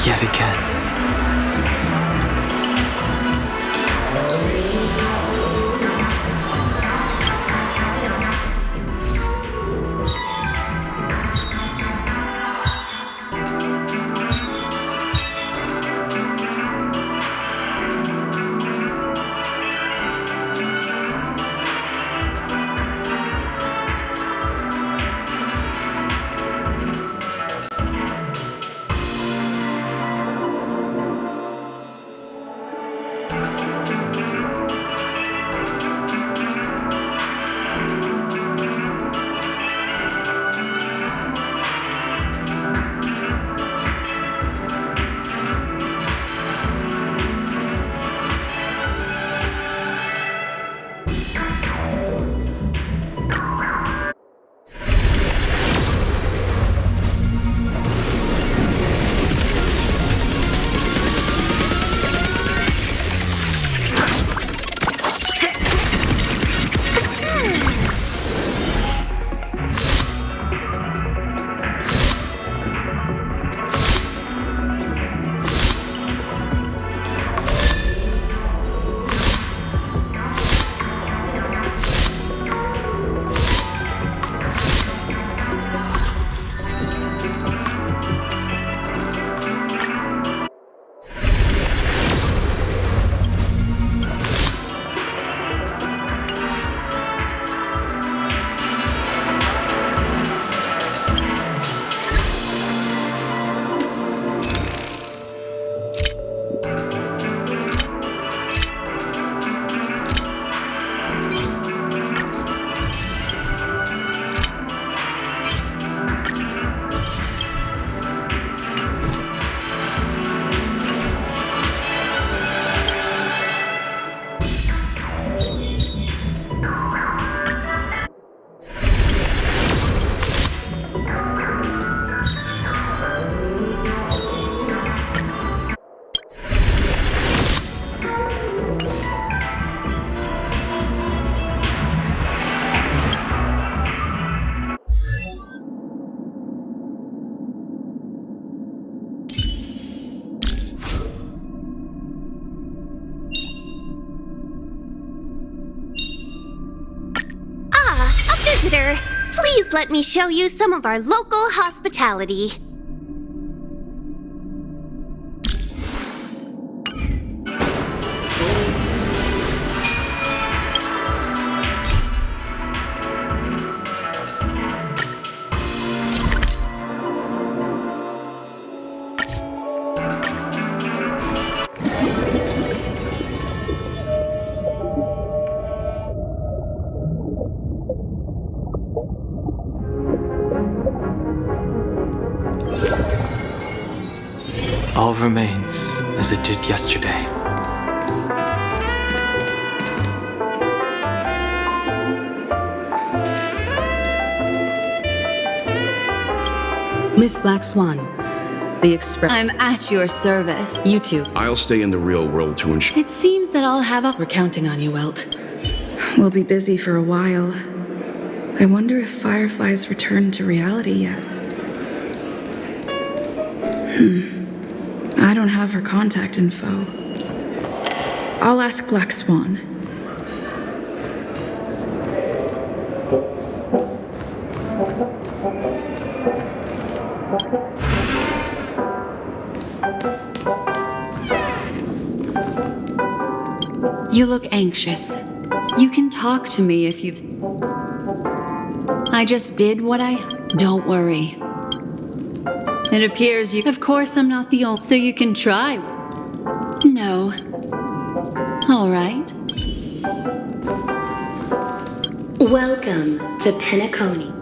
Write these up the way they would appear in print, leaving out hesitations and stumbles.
yet again. Visitor, please let me show you some of our local hospitality. All remains as it did yesterday. Miss Black Swan, the Express. I'm at your service. You too. I'll stay in the real world to ensure. It seems that I'll have a... We're counting on you, Welt. We'll be busy for a while. I wonder if Firefly's returned to reality yet. I don't have her contact info. I'll ask Black Swan. You look anxious. You can talk to me if you've... I just did what I... Don't worry. It appears you... Of course I'm not the only... So you can try. No. All right. Welcome to Penacony.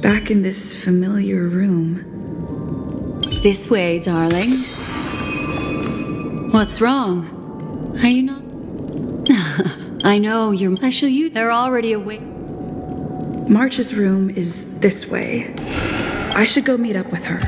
Back in this familiar room. This way, darling. What's wrong? Are you not? I know you're... I shall you... They're already awake. March's room is this way. I should go meet up with her.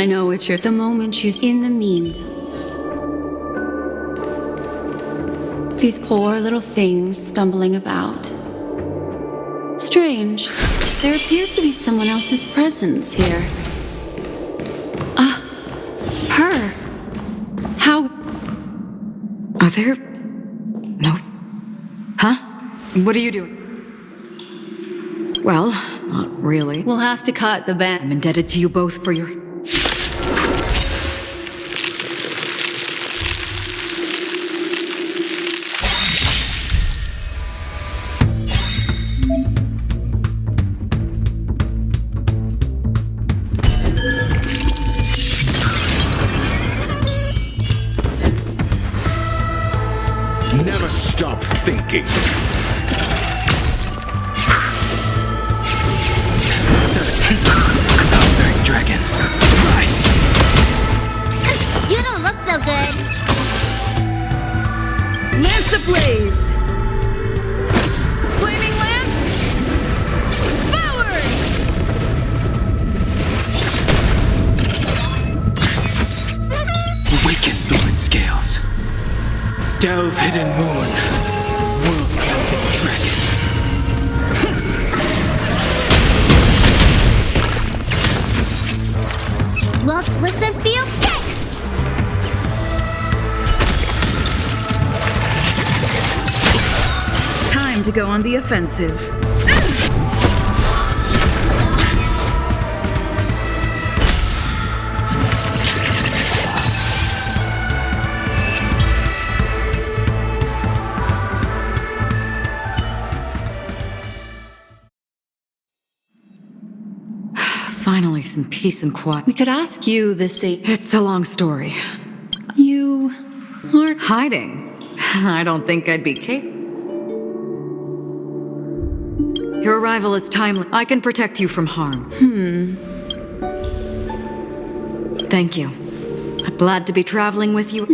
I know what you're the moment she's in the meantime. These poor little things stumbling about. Strange. There appears to be someone else's presence here. Her. How? Are there... no... Huh? What are you doing? Well, not really. We'll have to cut the band. I'm indebted to you both for your... Never stop thinking. Powering dragon. Rise. You don't look so good. Lance ablaze! Flaming lance! Forward! Awaken fluid scales. Delve hidden moon. World cleansing dragon. Look, listen, feel, get! Time to go on the offensive. Finally, some peace and quiet. We could ask you the same. It's a long story. You aren't Hiding? I don't think I'd be capable. Your arrival is timely. I can protect you from harm. Thank you. I'm glad to be traveling with you.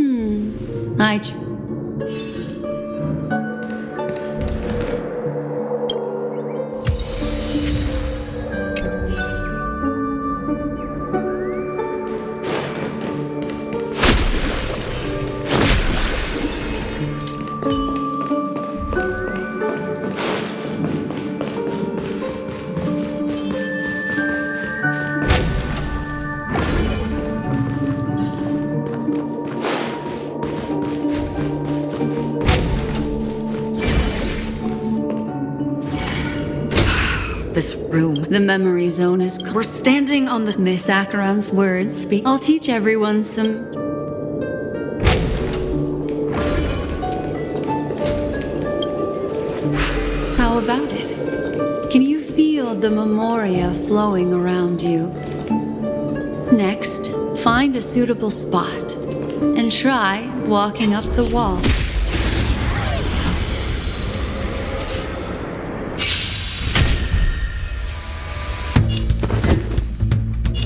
This room. The memory zone is. We're standing on the... Miss Acheron's words speak. I'll teach everyone some. How about it? Can you feel the memoria flowing around you? Next, find a suitable spot and try walking up the wall.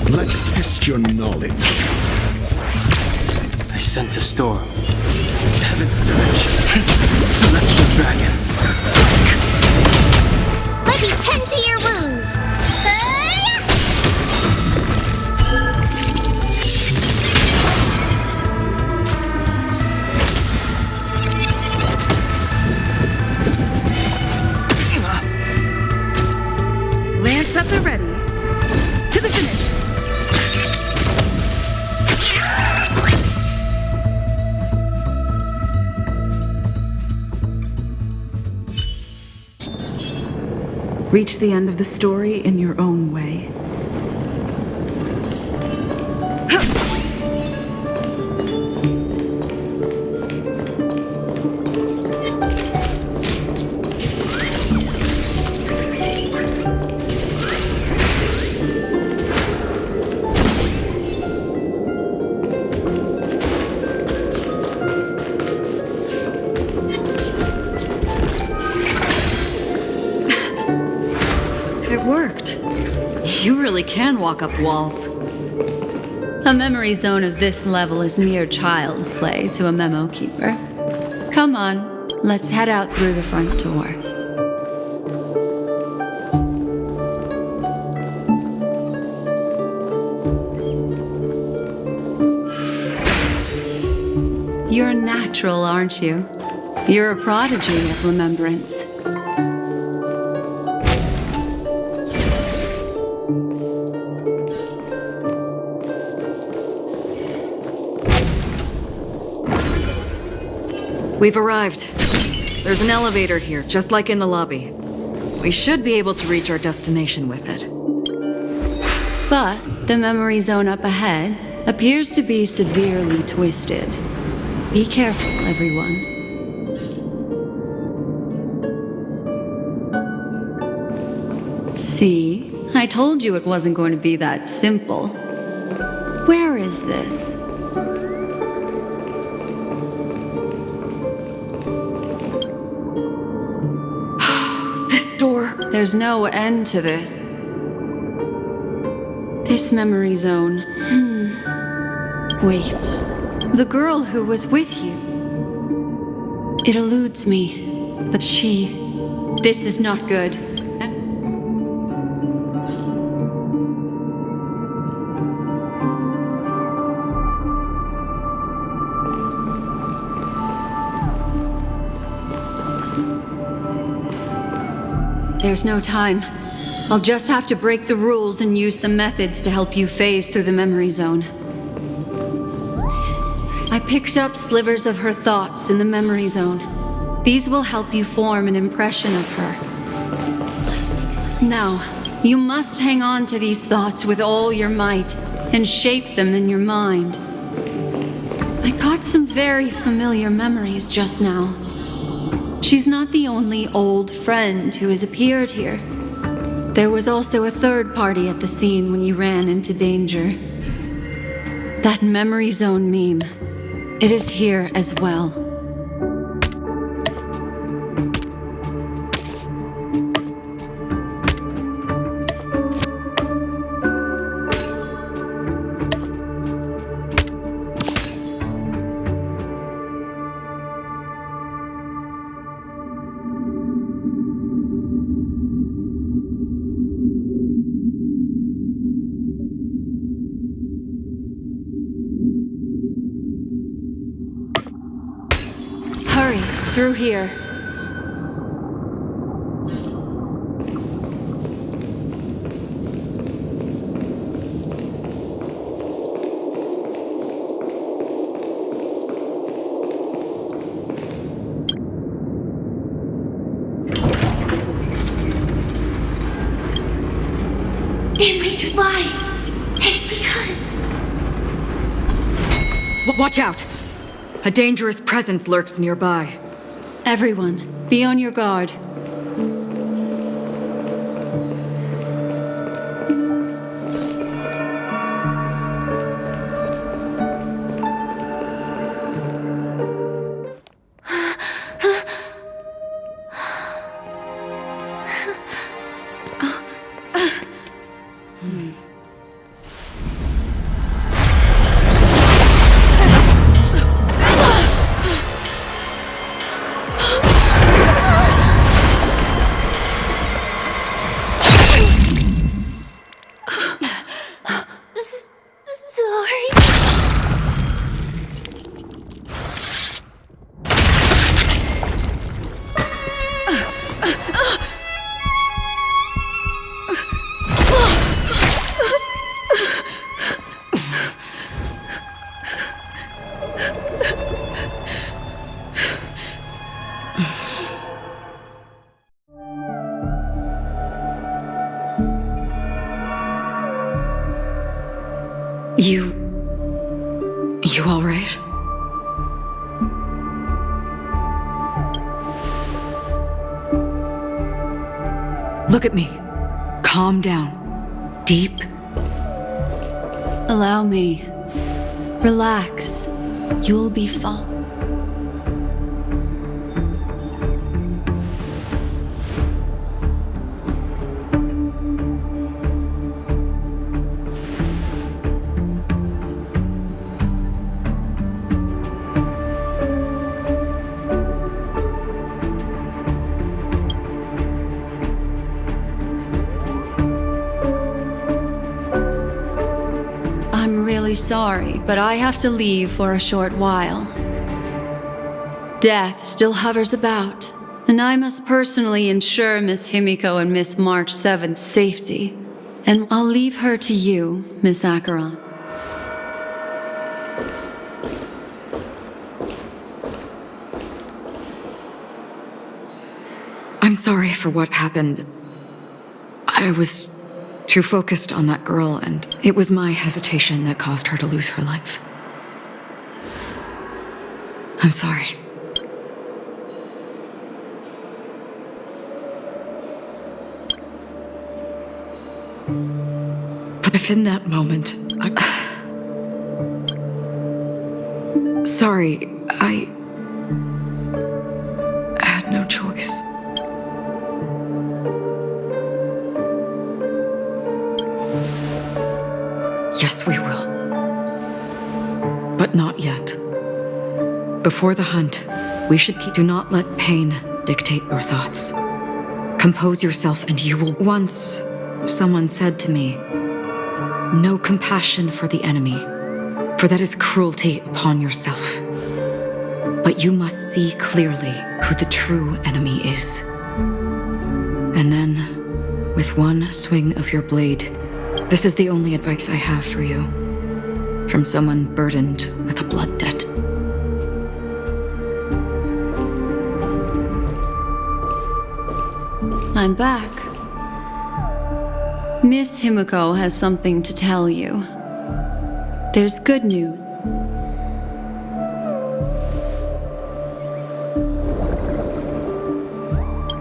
Let's test your knowledge. I sense a storm. Heaven's surge. Celestial dragon. Let me tend to your wounds. Lance up and ready. To the finish. Reach the end of the story in your own way. You really can walk up walls. A memory zone of this level is mere child's play to a memo keeper. Come on, let's head out through the front door. You're natural, aren't you? You're a prodigy of remembrance. We've arrived. There's an elevator here, just like in the lobby. We should be able to reach our destination with it. But the memory zone up ahead appears to be severely twisted. Be careful, everyone. See? I told you it wasn't going to be that simple. Where is this? This door. There's no end to this. This memory zone. Wait. The girl who was with you. It eludes me, but she... This is not good. There's no time. I'll just have to break the rules and use some methods to help you phase through the memory zone. I picked up slivers of her thoughts in the memory zone. These will help you form an impression of her. Now, you must hang on to these thoughts with all your might and shape them in your mind. I got some very familiar memories just now. She's not the only old friend who has appeared here. There was also a third party at the scene when you ran into danger. That memory zone meme. It is here as well. Hurry, through here. In my Dubai, it's because... Watch out! A dangerous presence lurks nearby. Everyone, be on your guard. You all right? Look at me. Calm down. Deep. Allow me. Relax. You'll be fine. I'm really sorry, but I have to leave for a short while. Death still hovers about, and I must personally ensure Miss Himiko and Miss March 7th's safety. And I'll leave her to you, Miss Acheron. I'm sorry for what happened. I was too focused on that girl, and it was my hesitation that caused her to lose her life. I'm sorry. But if in that moment, Sorry, I had no choice. Yes, we will. But not yet. Before the hunt, we should do not let pain dictate your thoughts. Compose yourself and you will. Once, someone said to me, "No compassion for the enemy, for that is cruelty upon yourself. But you must see clearly who the true enemy is." And then, with one swing of your blade, this is the only advice I have for you, from someone burdened with a blood debt. I'm back. Miss Himiko has something to tell you. There's good news.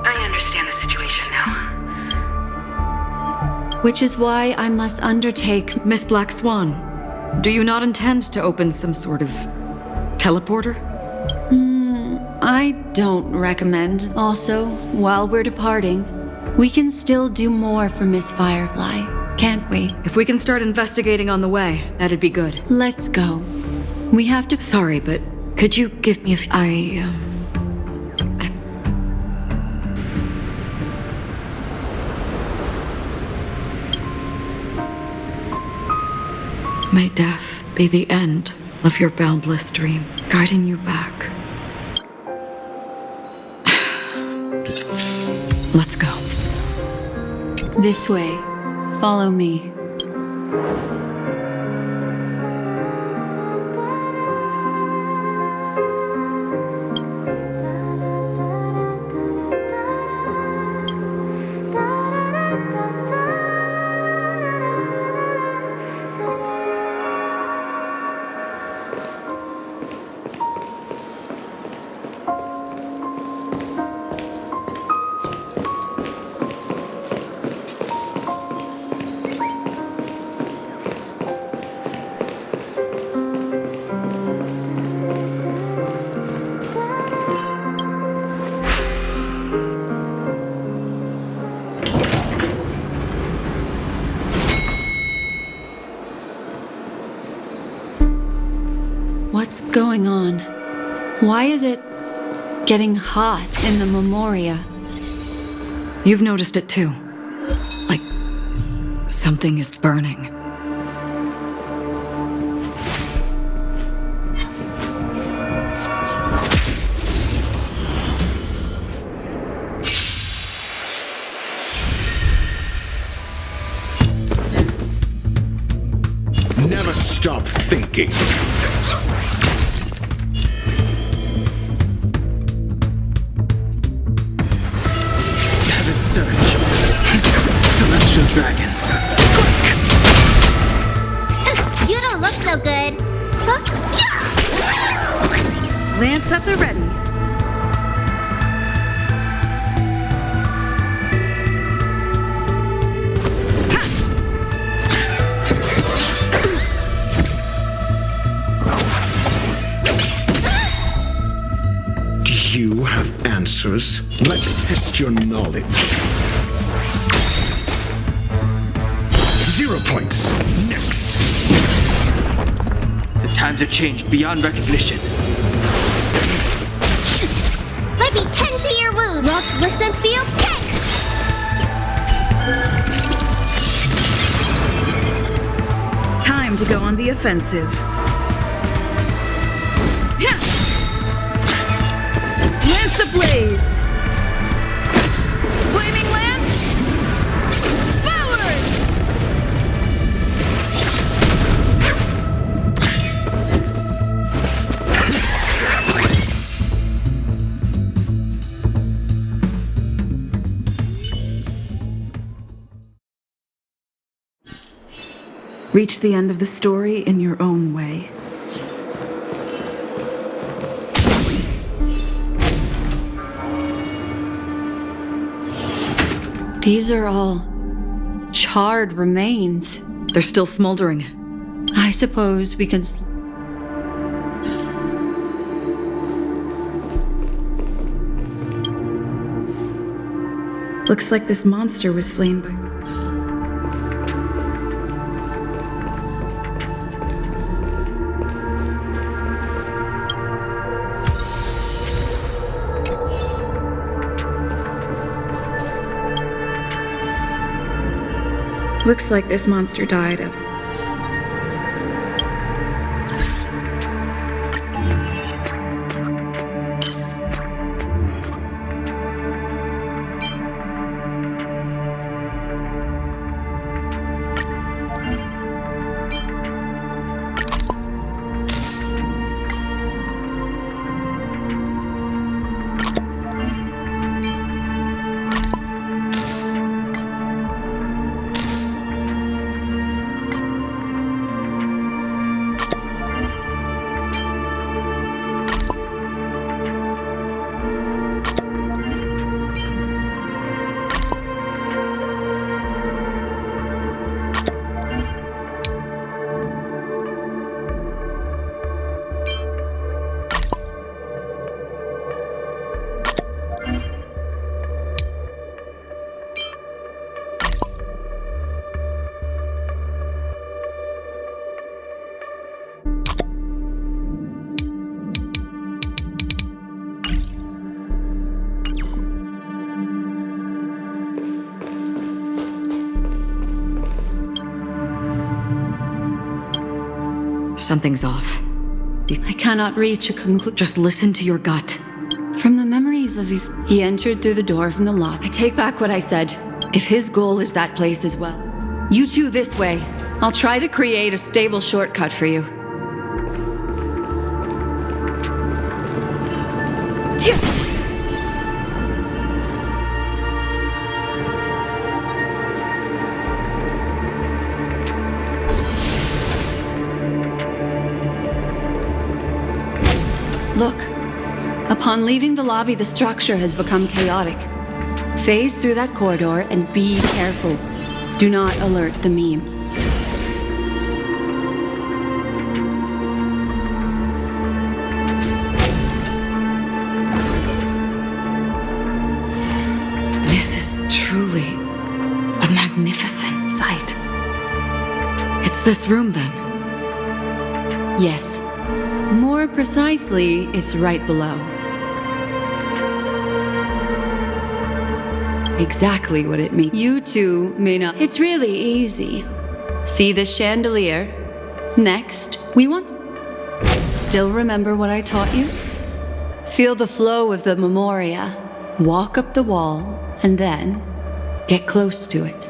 I understand the situation now. Which is why I must undertake. Miss Black Swan, do you not intend to open some sort of teleporter? I don't recommend. Also, while we're departing, we can still do more for Miss Firefly, can't we? If we can start investigating on the way, that'd be good. Let's go. We have to. Sorry, but could you give me a May death be the end of your boundless dream, guiding you back. Let's go. This way. Follow me. What's going on? Why is it getting hot in the Memoria? You've noticed it too. Like something is burning. Never stop thinking. Search. Celestial dragon. You don't look so good. Lance at the ready. Do you have answers? Let's test your knowledge. 0 points. Next. The times have changed beyond recognition. Let me tend to your wounds. Look, listen, feel, kick! Time to go on the offensive. ablaze! Flaming lance! Forward! Reach the end of the story in your own way. These are all charred remains. They're still smoldering. I suppose we can... Looks like this monster was slain by... Looks like this monster died of... Something's off. I cannot reach a conclusion. Just listen to your gut. From the memories of these... He entered through the door from the lobby. I take back what I said. If his goal is that place as well. You two this way. I'll try to create a stable shortcut for you. Look. Upon leaving the lobby, the structure has become chaotic. Phase through that corridor and be careful. Do not alert the meme. This is truly a magnificent sight. It's this room, then? Yes. More precisely, it's right below. Exactly what it means. You two may not... It's really easy. See the chandelier? Next, we want... Still remember what I taught you? Feel the flow of the memoria. Walk up the wall, and then get close to it.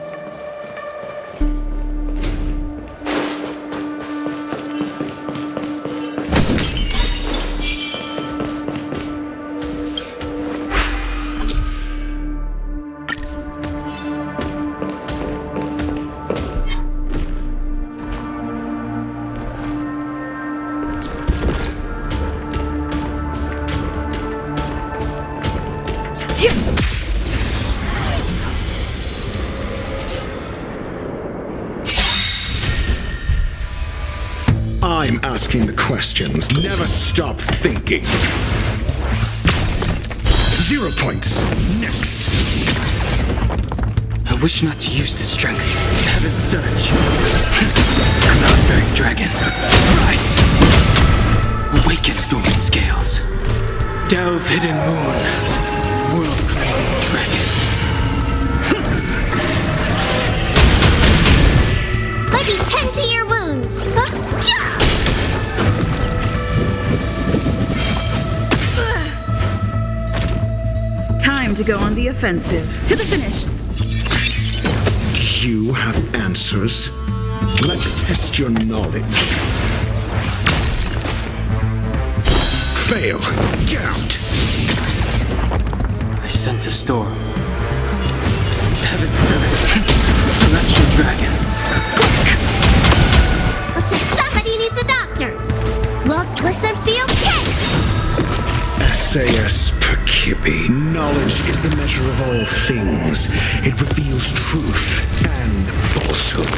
I'm asking the questions. Never stop thinking. 0 points. Next. I wish not to use this strength. Heaven surge. Cloud-bearing dragon. Rise. Awaken booming scales. Delve hidden moon. World-cleansing dragon. Let me tend to your wounds. Time to go on the offensive. To the finish. Do you have answers? Let's test your knowledge. Fail. Get out. I sense a storm. Heaven sent. Celestial dragon. Looks like somebody needs a doctor. Well, listen, feel kick. SAS per Kippy. Knowledge is the measure of all things. It reveals truth and falsehood.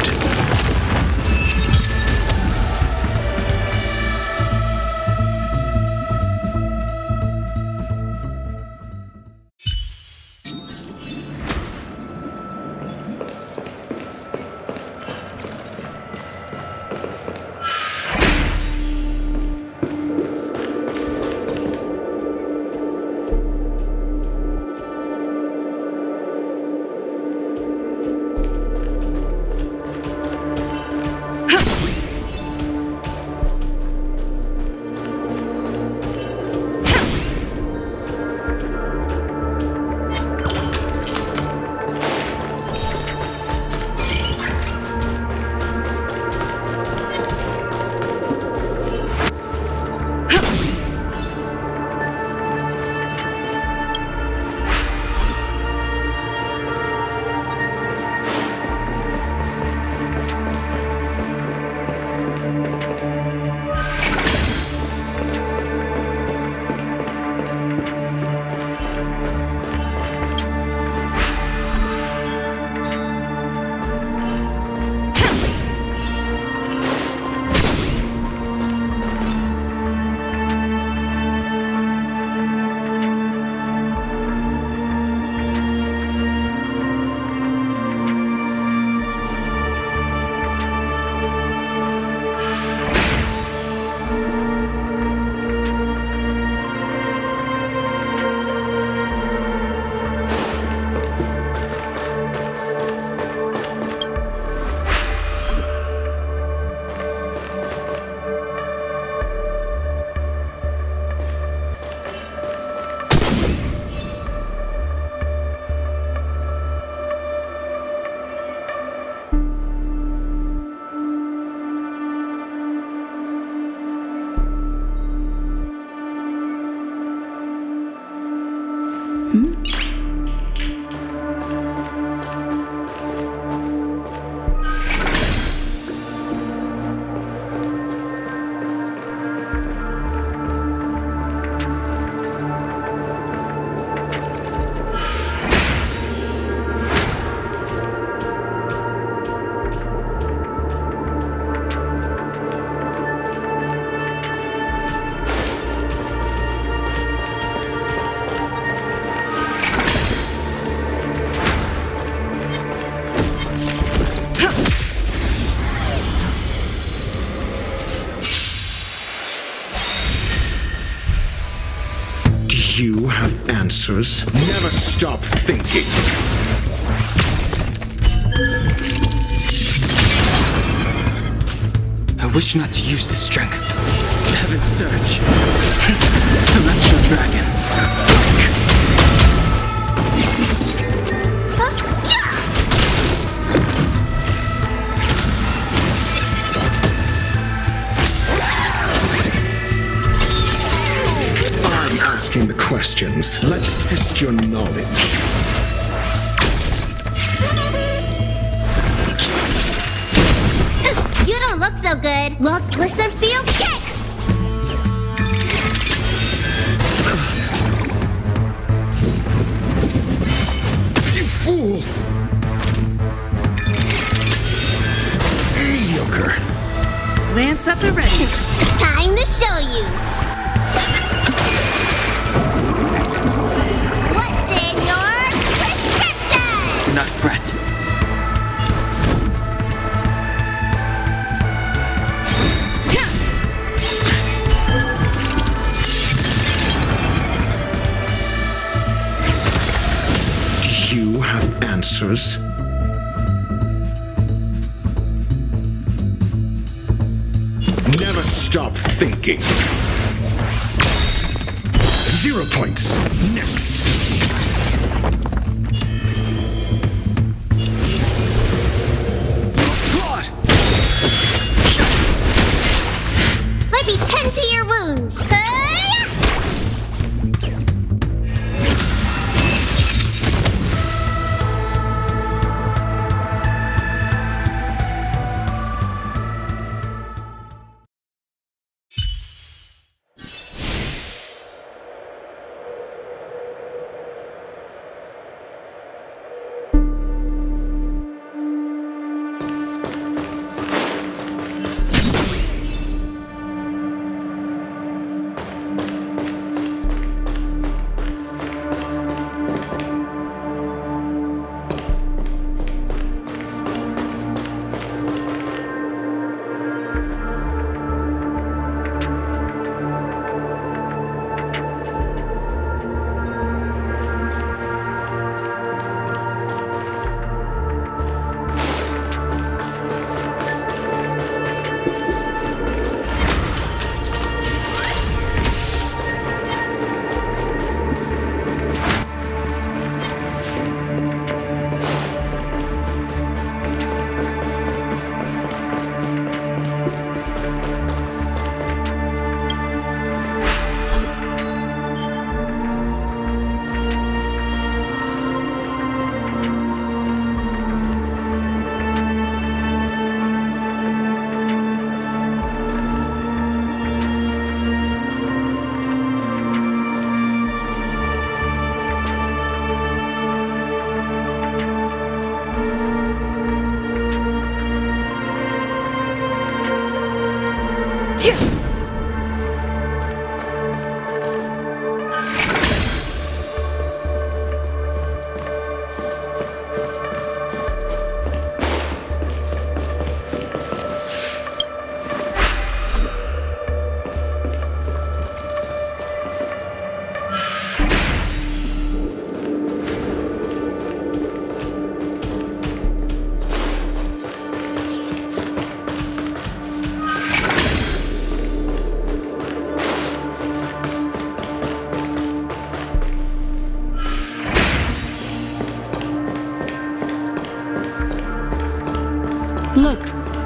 You have answers. Never stop thinking. I wish not to use the strength. Heaven surge. Celestial dragon. I'm asking the questions. Let's test your knowledge. You don't look so good. Well, listen, feel kick. You fool! Mediocre. Lance up the ready. Time to show you. What's in your prescription? Do not fret. You have answers. Never stop thinking. 0 points. Next.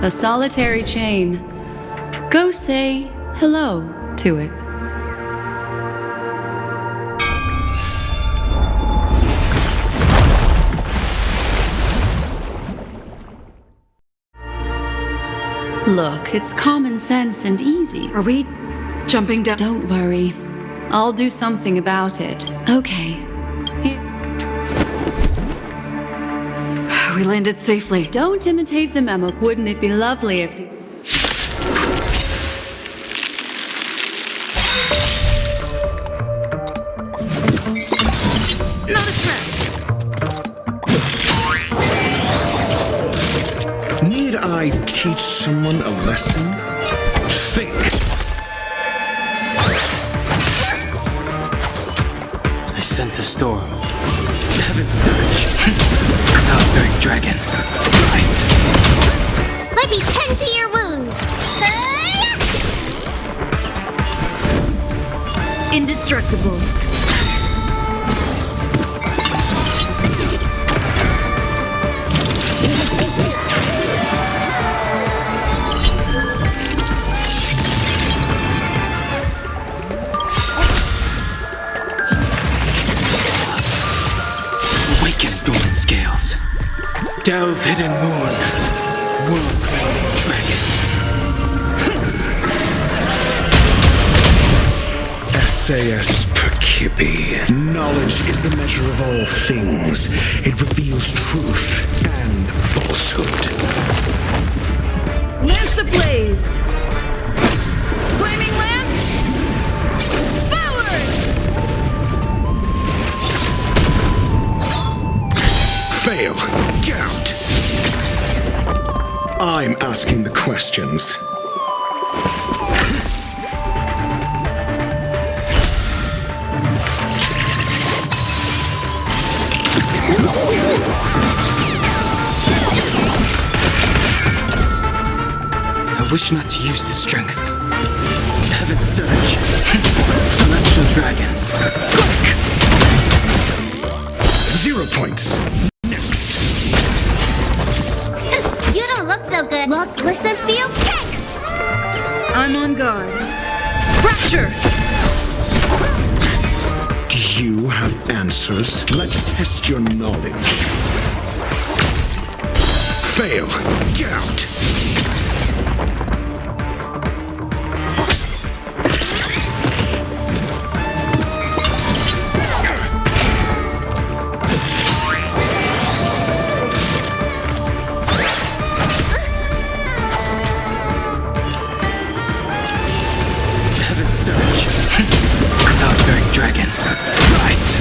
A solitary chain. Go say hello to it. Look, it's common sense and easy. Are we jumping down? Don't worry. I'll do something about it. Okay. We landed safely. Don't imitate the memo. Wouldn't it be lovely if the... Not a threat. Need I teach someone a lesson? Think. I sense a storm. Heaven surge. Outgoing dragon. Rise. Let me tend to your wounds. Indestructible. Awaken thorn scales. Delve hidden moon. World cleansing dragon. SAS Perkibi. Knowledge is the measure of all things. It reveals truth and falsehood. Lance ablaze. Flaming lance. Forward. Fail. Gout. I'm asking the questions. I wish not to use this strength. Heaven surge. Celestial dragon. Quick! 0 points. Next. You don't look so good. Look, listen, feel, kick! I'm on guard. Fracture. Do you have answers? Let's test your knowledge. Fail. Gout. Heaven surge. Outgoing dragon. Rise.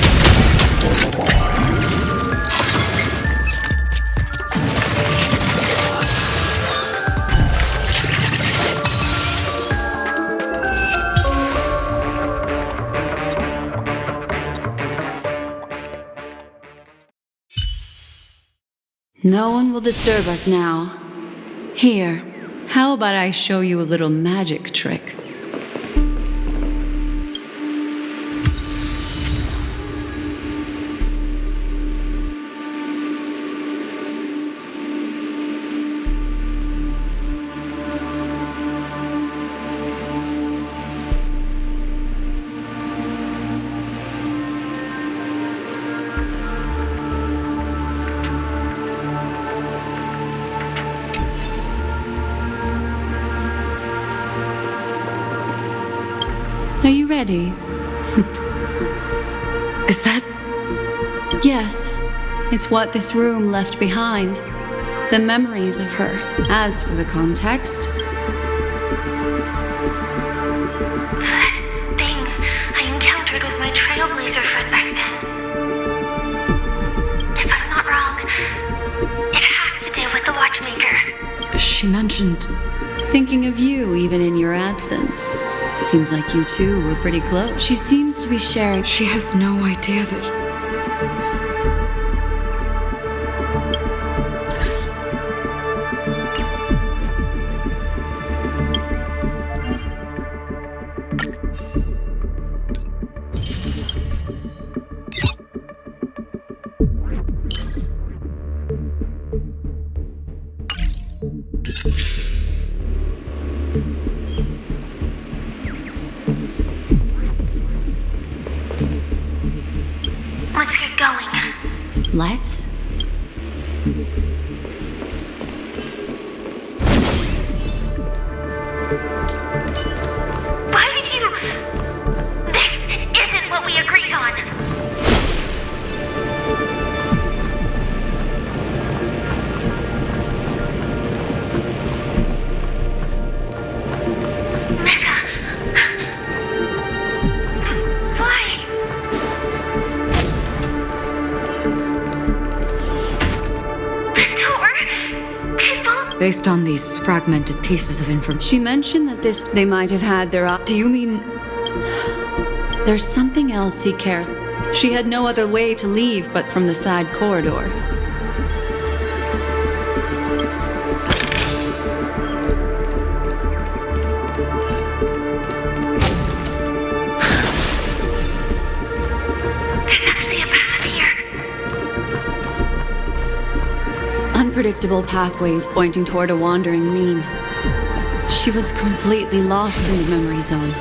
No one will disturb us now. Here, how about I show you a little magic trick? Are you ready? Is that... Yes, it's what this room left behind. The memories of her. As for the context, That thing I encountered with my trailblazer friend back then. If I'm not wrong, it has to do with the watchmaker. She mentioned... thinking of you even in your absence. Seems like you two were pretty close. She seems to be sharing. She has no idea that... Let's get going. Let's? Why did you... This isn't what we agreed on. Mecca. Why? The door? It won't... Based on these fragmented pieces of information. She mentioned that they might have had their... Do you mean... There's something else he cares. She had no other way to leave but from the side corridor. There's actually a path here. Unpredictable pathways pointing toward a wandering mean. She was completely lost in the memory zone.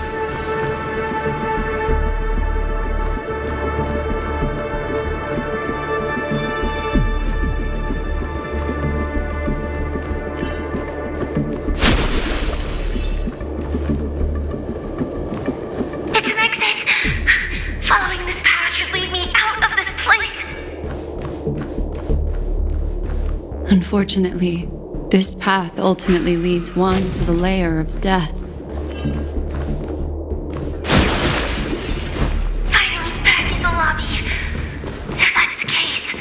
It's an exit. Following this path should lead me out of this place. Unfortunately, this path ultimately leads one to the layer of death. Finally back in the lobby. If that's the case.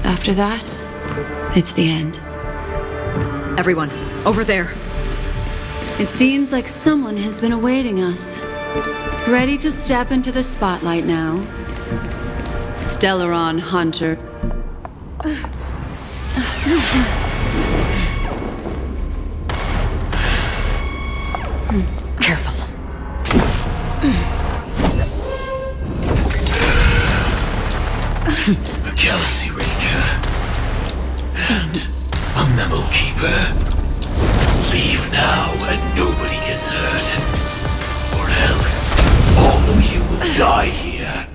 After that, it's the end. Everyone, over there. It seems like someone has been awaiting us. Ready to step into the spotlight now. Stellaron Hunter. Careful. A Galaxy Ranger and a memo keeper. Leave now and nobody gets hurt, or else all of you will die here.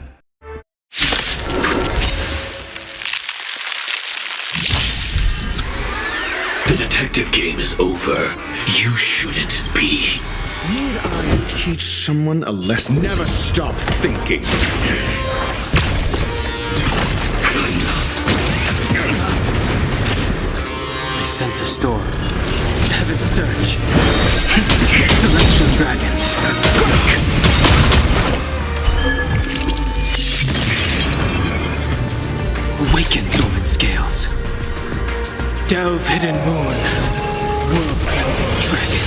The detective game is over. You shouldn't be. Need I teach someone a lesson? Never stop thinking. I sense a storm. Heaven's surge. Celestial dragon. Awaken, dormant scales. Delve, hidden moon. World cleansing dragon.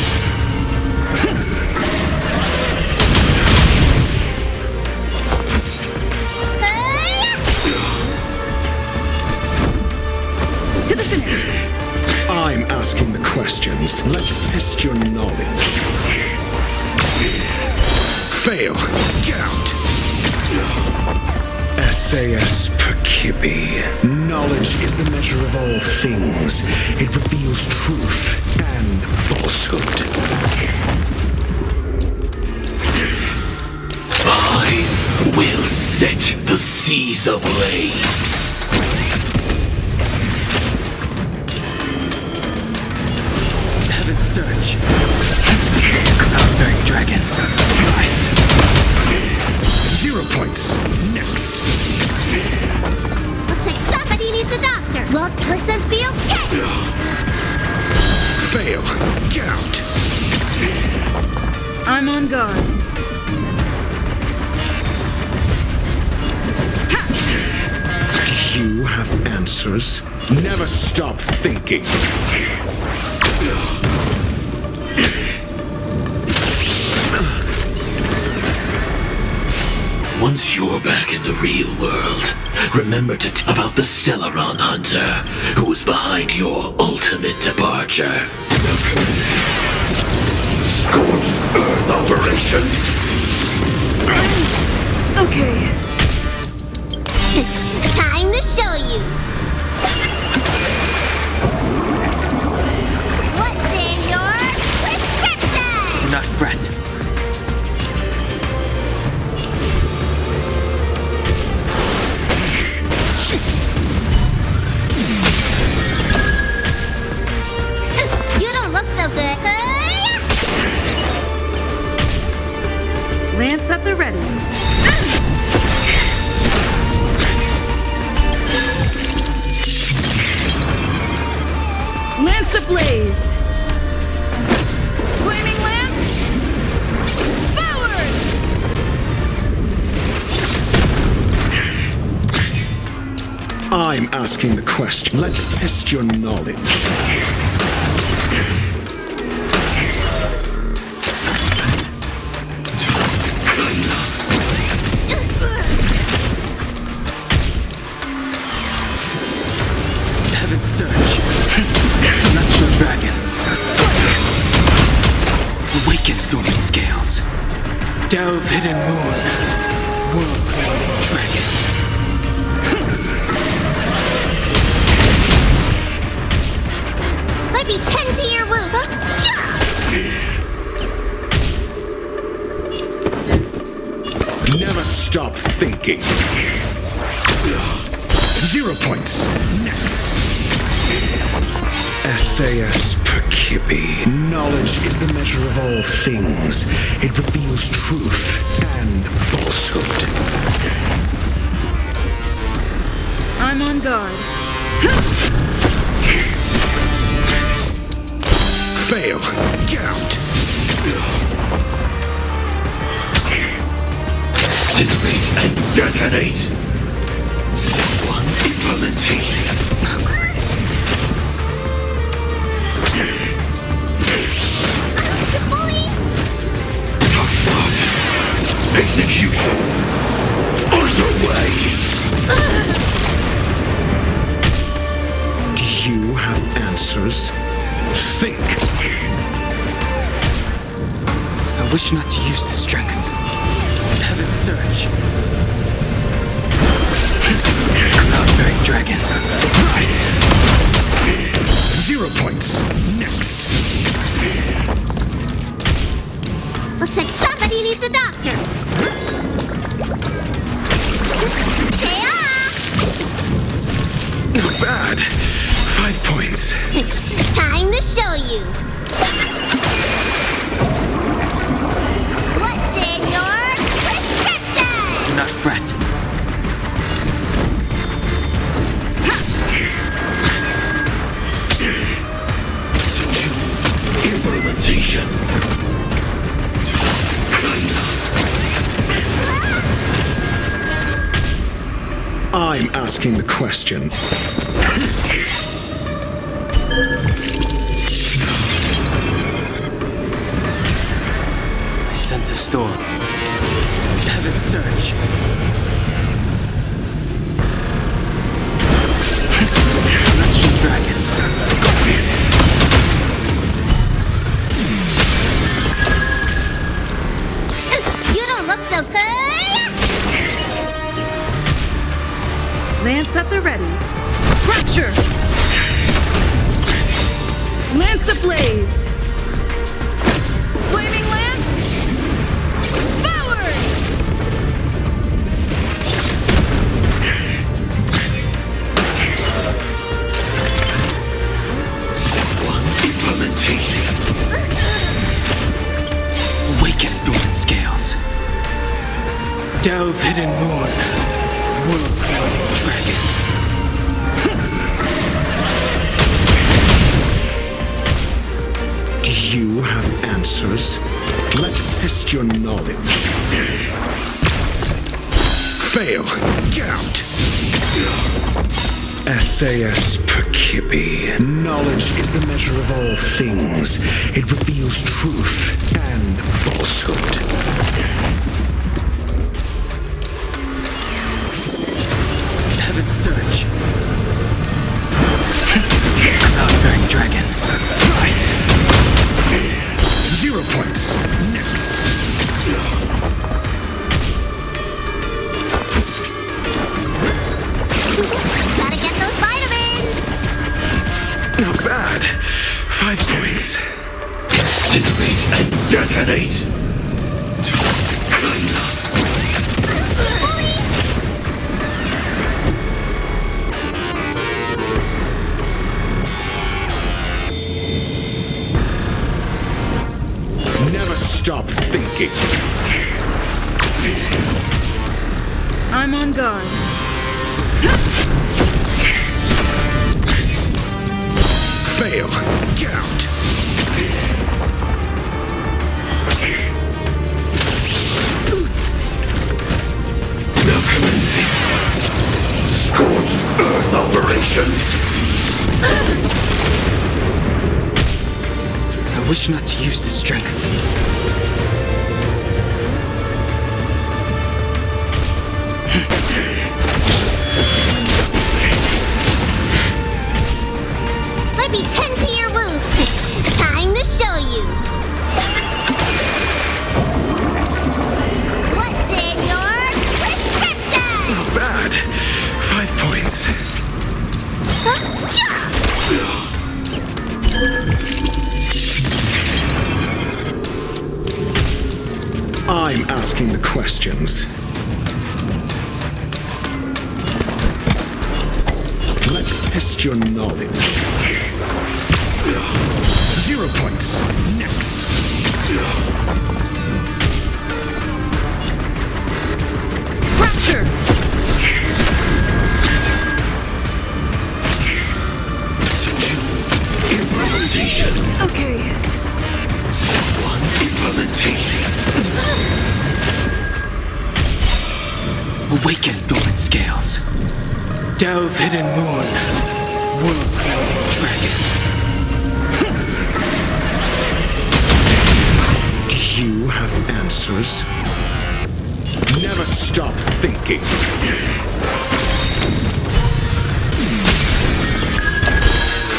To the finish. I'm asking the questions. Let's test your knowledge. Fail. Get out. SAS Perkibi. Knowledge is the measure of all things. It reveals truth and falsehood. I will set the seas ablaze. Heaven's surge. Cloud-bearing dragon. Rise. 0 points. Next. Looks like somebody needs a doctor. Well, listen, feel good. Fail. Get out. I'm on guard. You have answers. Never stop thinking. Once you're back in the real world, remember to about the Stellaron Hunter, who was behind your ultimate departure. Scorched Earth operations. Okay. Time to show you. What's in your prescription? Do not fret. Lance at the ready. Lance ablaze! Flaming lance! Forward! I'm asking the question. Let's test your knowledge. Heaven's surge. Celestial dragon. Awaken dormant scales. Delve hidden moon. World-cleansing dragon. Let me tend to your wound. Never stop thinking. 0 points. Next. SAS per Kippy. Knowledge is the measure of all things. It reveals truth and falsehood. I'm on guard. Fail. Get out. Stimulate and detonate. Step 1, implementation. Tough spot. Execution. Underway. Do you have answers? Think. I wish not to use the strength. Heaven's surge. Cloud-bearing dragon. Rise! 0 points. Next. Looks like somebody needs a doctor. Not bad. 5 points. Time to show you. What's in your prescription? Do not fret. Implementation. I'm asking the question. I sense a storm. Heaven's surge. Celestial dragon. You don't look so good. Lance at the ready. Fracture! Lance ablaze! Flaming lance! Forward! Step 1, implementation. Awaken dormant scales. Delve hidden moon. World-cleansing dragon. Do you have answers? Let's test your knowledge. Fail. Get out. SAS per Kippy. Knowledge is the measure of all things. It reveals truth and falsehood. Heaven's surge. Cloud-bearing dragon. Rise! 0 points. Next. Gotta get those vitamins. Not bad. 5 points. Stimulate and detonate. Never stop thinking. I'm on guard. Fail. Get out. Now commencing. Scorched Earth operations. I wish not to use this strength. Let me tend to your wounds. Time to show you. What's in your prescription? Not bad. 5 points. I'm asking the questions. Let's test your knowledge. 0 points. Next. Fracture! Implementation. Okay. One implementation. Awaken dormant scales. Delve hidden moon. World cleansing dragon. Do you have answers? Never stop thinking.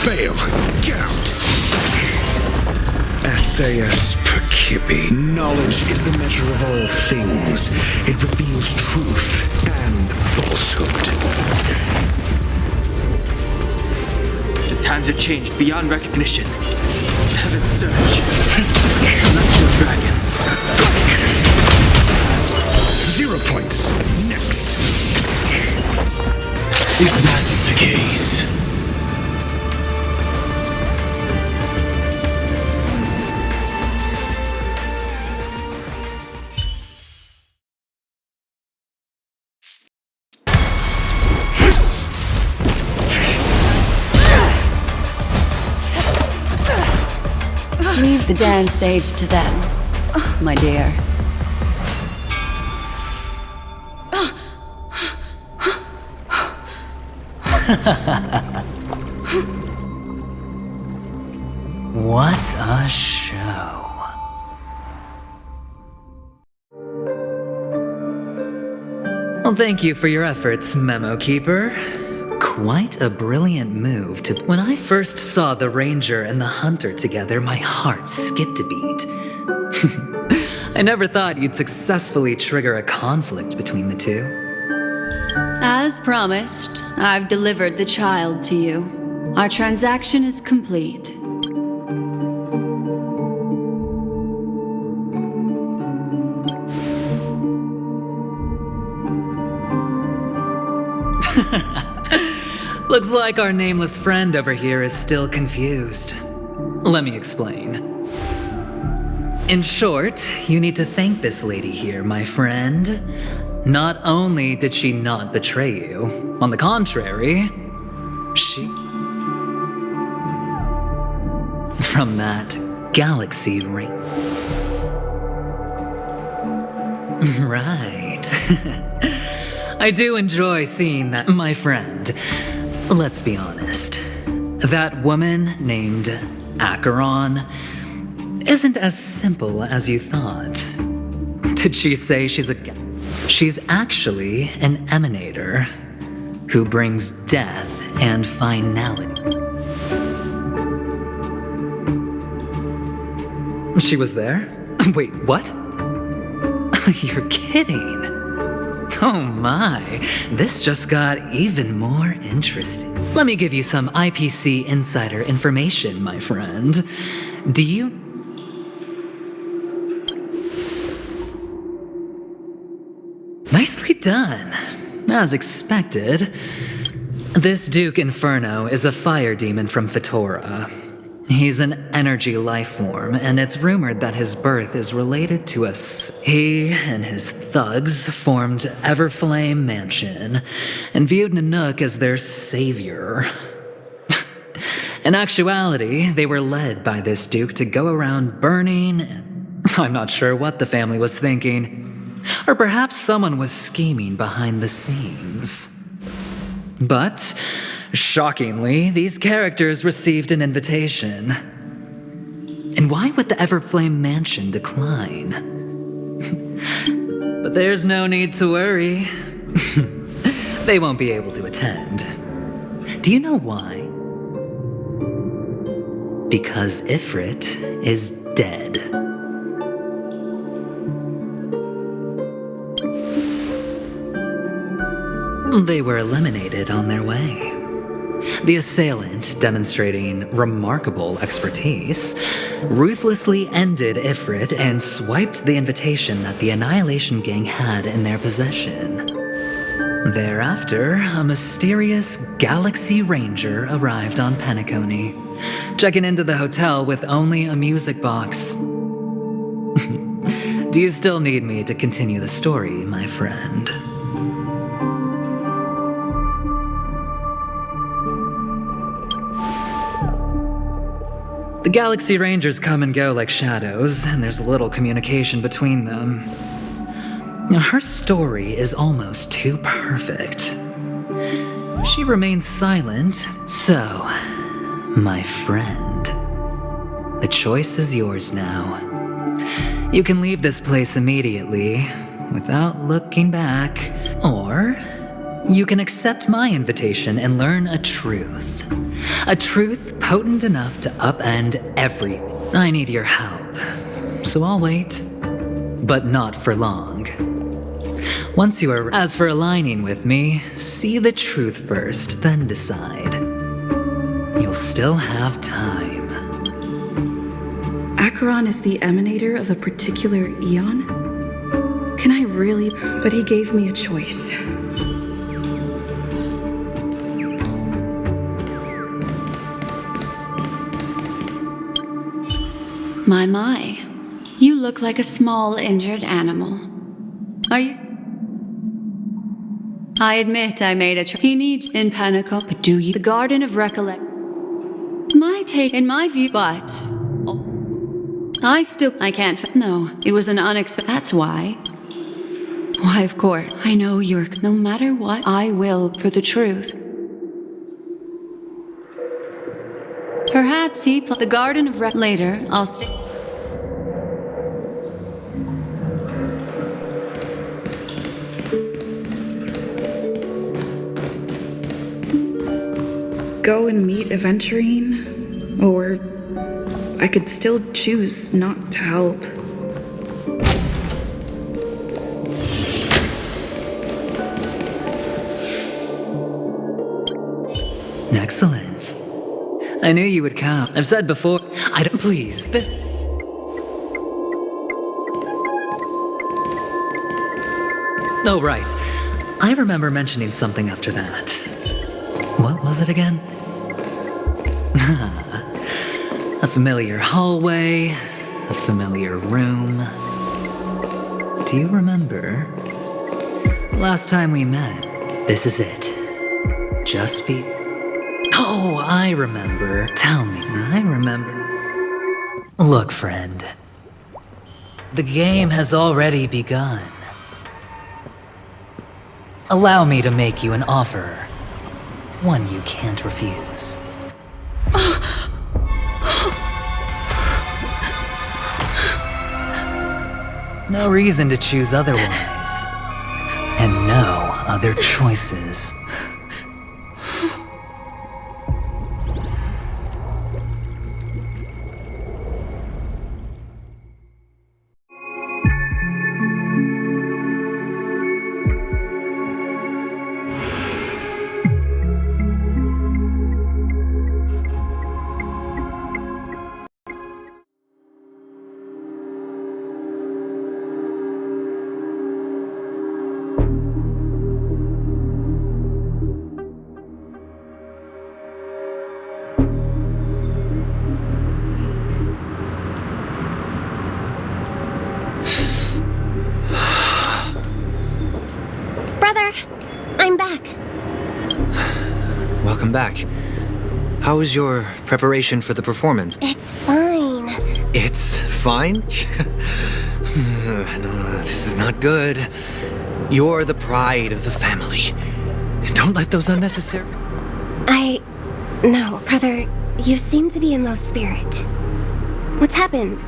Fail. Get out. SAS Perkibi. Knowledge is the measure of all things. It reveals truth and falsehood. The times have changed beyond recognition. Heaven's surge. Celestial dragon. 0 points. Next. If that's the case. Leave the dance stage to them, my dear. What a show. Well, thank you for your efforts, Memo Keeper. Quite a brilliant move to... When I first saw the Ranger and the Hunter together, my heart skipped a beat. I never thought you'd successfully trigger a conflict between the two. As promised, I've delivered the child to you. Our transaction is complete. Looks like our nameless friend over here is still confused. Let me explain. In short, you need to thank this lady here, my friend. Not only did she not betray you, on the contrary, she... From that galaxy ring. Right. I do enjoy seeing that, my friend. Let's be honest. That woman named Acheron isn't as simple as you thought. Did she say she's a... She's actually an emanator who brings death and finality. She was there? Wait, what? You're kidding. Oh my, this just got even more interesting. Let me give you some IPC insider information, my friend. Do you... Nicely done. As expected. This Duke Inferno is a fire demon from Fetora. He's an energy life form, and it's rumored that his birth is related to us. He and his thugs formed Everflame Mansion and viewed Nanook as their savior. In actuality, they were led by this duke to go around burning, and I'm not sure what the family was thinking. Or perhaps someone was scheming behind the scenes. But shockingly, these characters received an invitation. And why would the Everflame Mansion decline? But there's no need to worry. They won't be able to attend. Do you know why? Because Ifrit is dead. They were eliminated on their way. The assailant, demonstrating remarkable expertise, ruthlessly ended Ifrit and swiped the invitation that the Annihilation Gang had in their possession. Thereafter, a mysterious Galaxy Ranger arrived on Penacony, checking into the hotel with only a music box. Do you still need me to continue the story, my friend? The Galaxy Rangers come and go like shadows, and there's little communication between them. Now, her story is almost too perfect. She remains silent, so, my friend, the choice is yours now. You can leave this place immediately, without looking back, or you can accept my invitation and learn a truth. A truth potent enough to upend everything. I need your help, so I'll wait, but not for long. Once you are... As for aligning with me, see the truth first, then decide. You'll still have time. Acheron is the emanator of a particular eon? Can I really? But he gave me a choice. My. You look like a small injured animal. Are you? I admit I made a choice. He needs in Panico, but do you? The Garden of Recollect. My take, in my view, but... I can't... No, it was an unexpected... That's why. Why, of course. I know you're... No matter what, I will for the truth. Perhaps he... The Garden of Later, I'll stay... Go and meet Aventurine, or I could still choose not to help. Excellent. I knew you would come. I've said before, I don't... Please, Oh, right. I remember mentioning something after that. What was it again? A familiar hallway, a familiar room. Do you remember? Last time we met. This is it. Just be... Oh, I remember. Tell me. I remember. Look, friend. The game has already begun. Allow me to make you an offer. One you can't refuse. No reason to choose otherwise. And no other choices. Brother, I'm back. Welcome back. How was your preparation for the performance? It's fine. It's fine? No, this is not good. You're the pride of the family. Don't let those unnecessary... No, brother, you seem to be in low spirit. What's happened?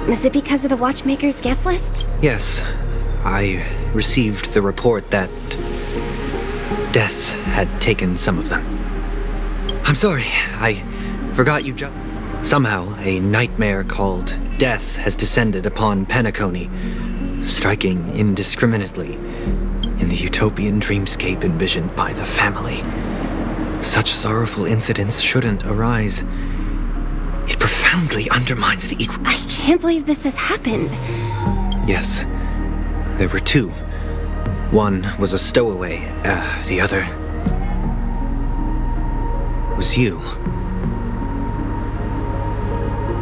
Is it because of the watchmaker's guest list? Yes, I received the report that death had taken some of them. I'm sorry, I forgot you just... Somehow, a nightmare called death has descended upon Penacony, striking indiscriminately in the utopian dreamscape envisioned by the family. Such sorrowful incidents shouldn't arise. It profoundly undermines the equal... I can't believe this has happened. Yes, there were two. One was a stowaway, the other was you.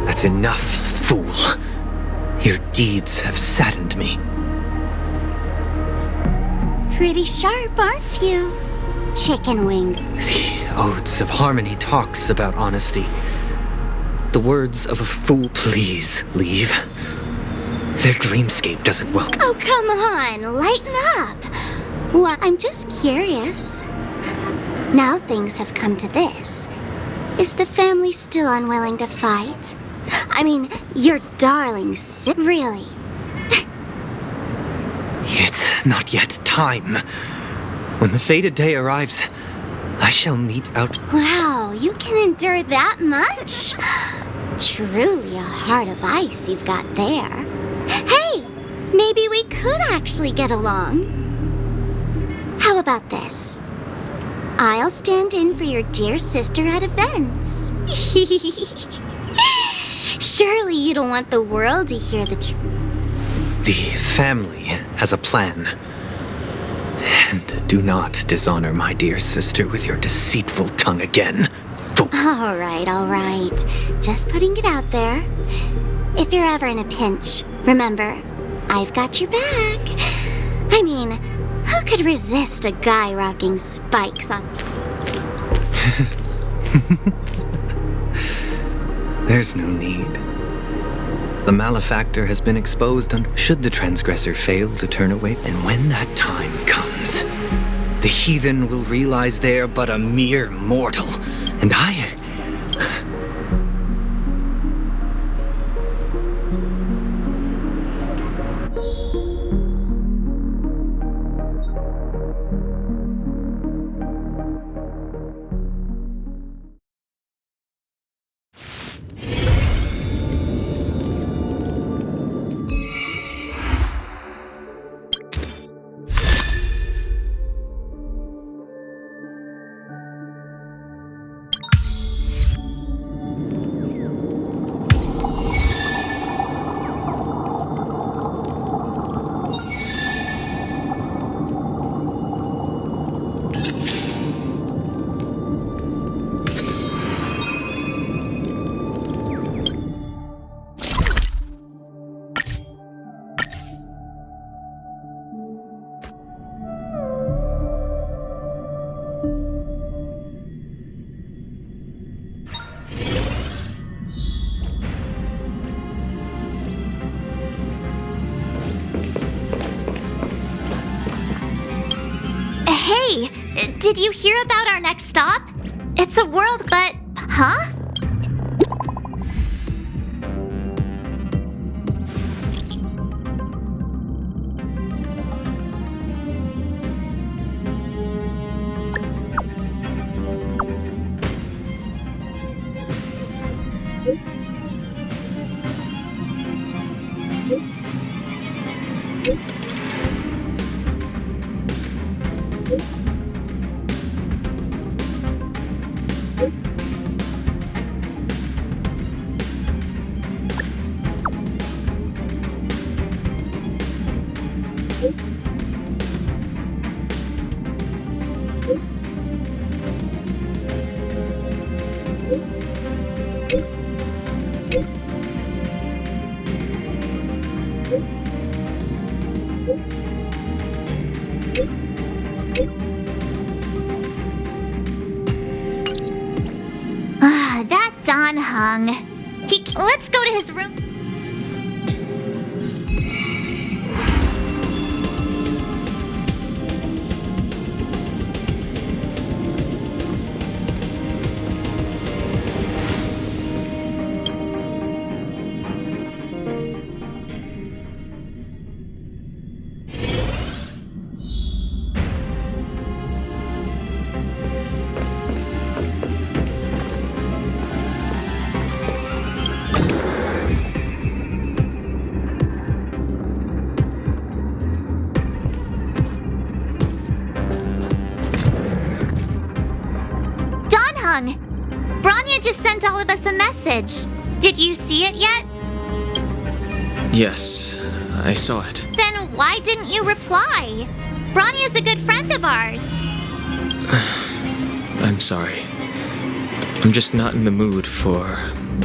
That's enough, fool. Your deeds have saddened me. Pretty sharp, aren't you? Chicken wing. The odes of harmony talks about honesty. The words of a fool. Please leave. Their dreamscape doesn't welcome. Oh, come on, lighten up. Well, I'm just curious. Now things have come to this. Is the family still unwilling to fight? I mean, your darling really? It's not yet time. When the fated day arrives, I shall mete out... Wow, you can endure that much? Truly a heart of ice you've got there. Hey, maybe we could actually get along. How about this? I'll stand in for your dear sister at events. Surely you don't want the world to hear the truth. The family has a plan. And do not dishonor my dear sister with your deceitful tongue again, fool. All right. Just putting it out there. If you're ever in a pinch, remember, I've got your back. I mean, who could resist a guy rocking spikes on... There's no need. The malefactor has been exposed, and should the transgressor fail to turn away, and when that time comes, the heathen will realize they're but a mere mortal, and I... Hey, did you hear about our next stop? It's a world, but... Huh? That Don Hung. Let's go to his room. Branya just sent all of us a message. Did you see it yet? Yes, I saw it. Then why didn't you reply? Branya's a good friend of ours. I'm sorry. I'm just not in the mood for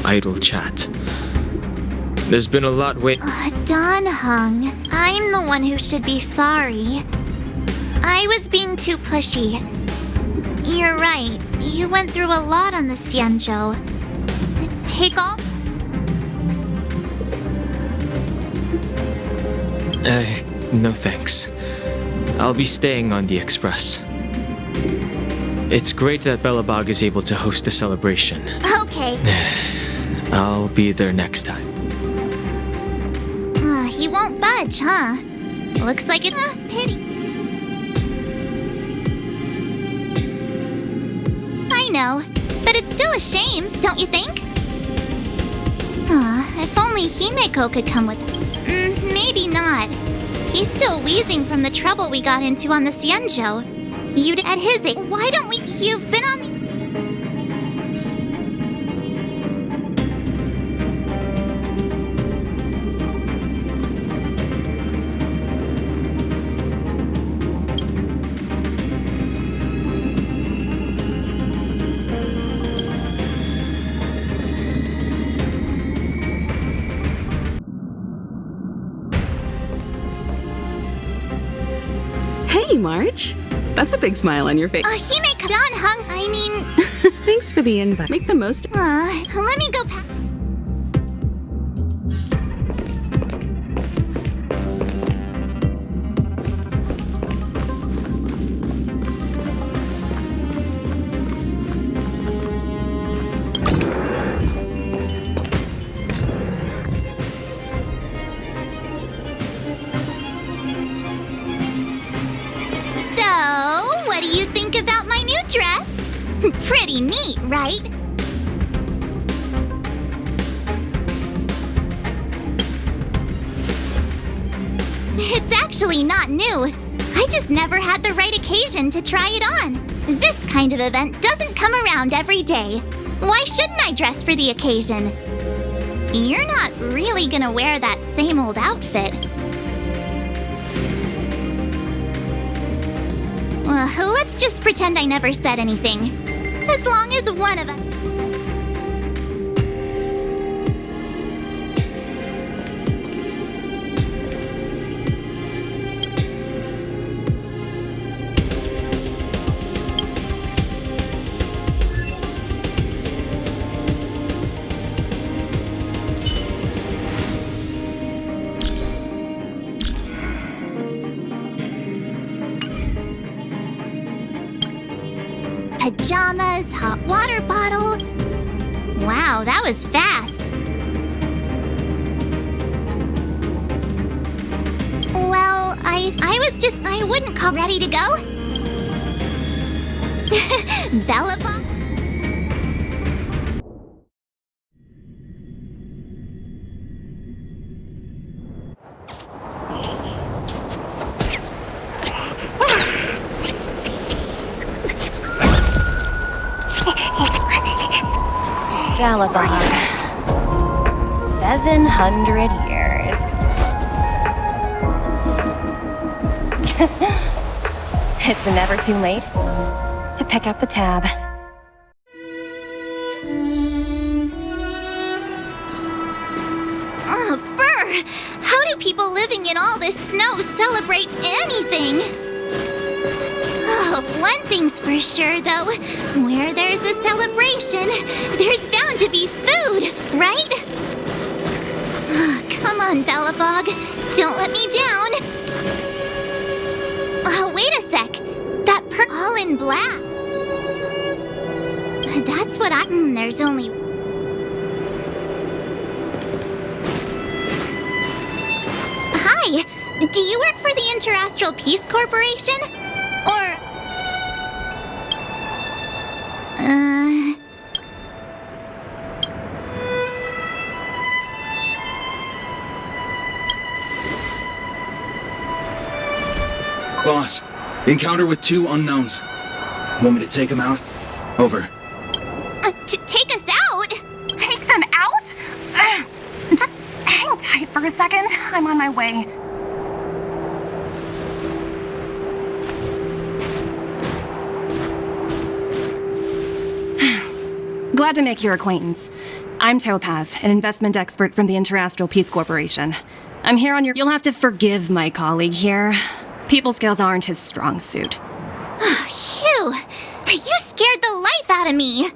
idle chat. There's been a lot Don Hung, I'm the one who should be sorry. I was being too pushy. You're right. You went through a lot on the Xianzhou. Take all... No thanks. I'll be staying on the Express. It's great that Belobog is able to host a celebration. Okay. I'll be there next time. He won't budge, huh? Looks like it's a pity. I know, but it's still a shame, don't you think? If only Himeko could come with us. Maybe not. He's still wheezing from the trouble we got into on the Xianzhou. You'd at his age. Why don't we? You've been on the... Hey, March. That's a big smile on your face. Himeko Don Hung, I mean... Thanks for the invite. Make the most... let me go back. What do you think about my new dress? Pretty neat, right? It's actually not new. I just never had the right occasion to try it on. This kind of event doesn't come around every day. Why shouldn't I dress for the occasion? You're not really gonna wear that same old outfit. Let's just pretend I never said anything. As long as one of us... Pajamas, hot water bottle. Wow, that was fast. Well, I wouldn't call ready to go. Belobog? Galabon. 700 years. It's never too late to pick up the tab. Oh, brr! How do people live living in all this snow celebrate anything. Oh, one thing's for sure, though. Where there's a celebration, there's bound to be food, right? Oh, come on, Belobog. Don't let me down. Oh, wait a sec. That all in black. That's what there's only... Hi! Do you work for the Interastral Peace Corporation? Or... Boss, encounter with 2 unknowns. Want me to take them out? Over. Take us out? Take them out? Just hang tight for a second. I'm on my way. Glad to make your acquaintance. I'm Topaz, an investment expert from the Interastral Peace Corporation. I'm here on your... You'll have to forgive my colleague here. People skills aren't his strong suit. Phew! You scared the life out of me!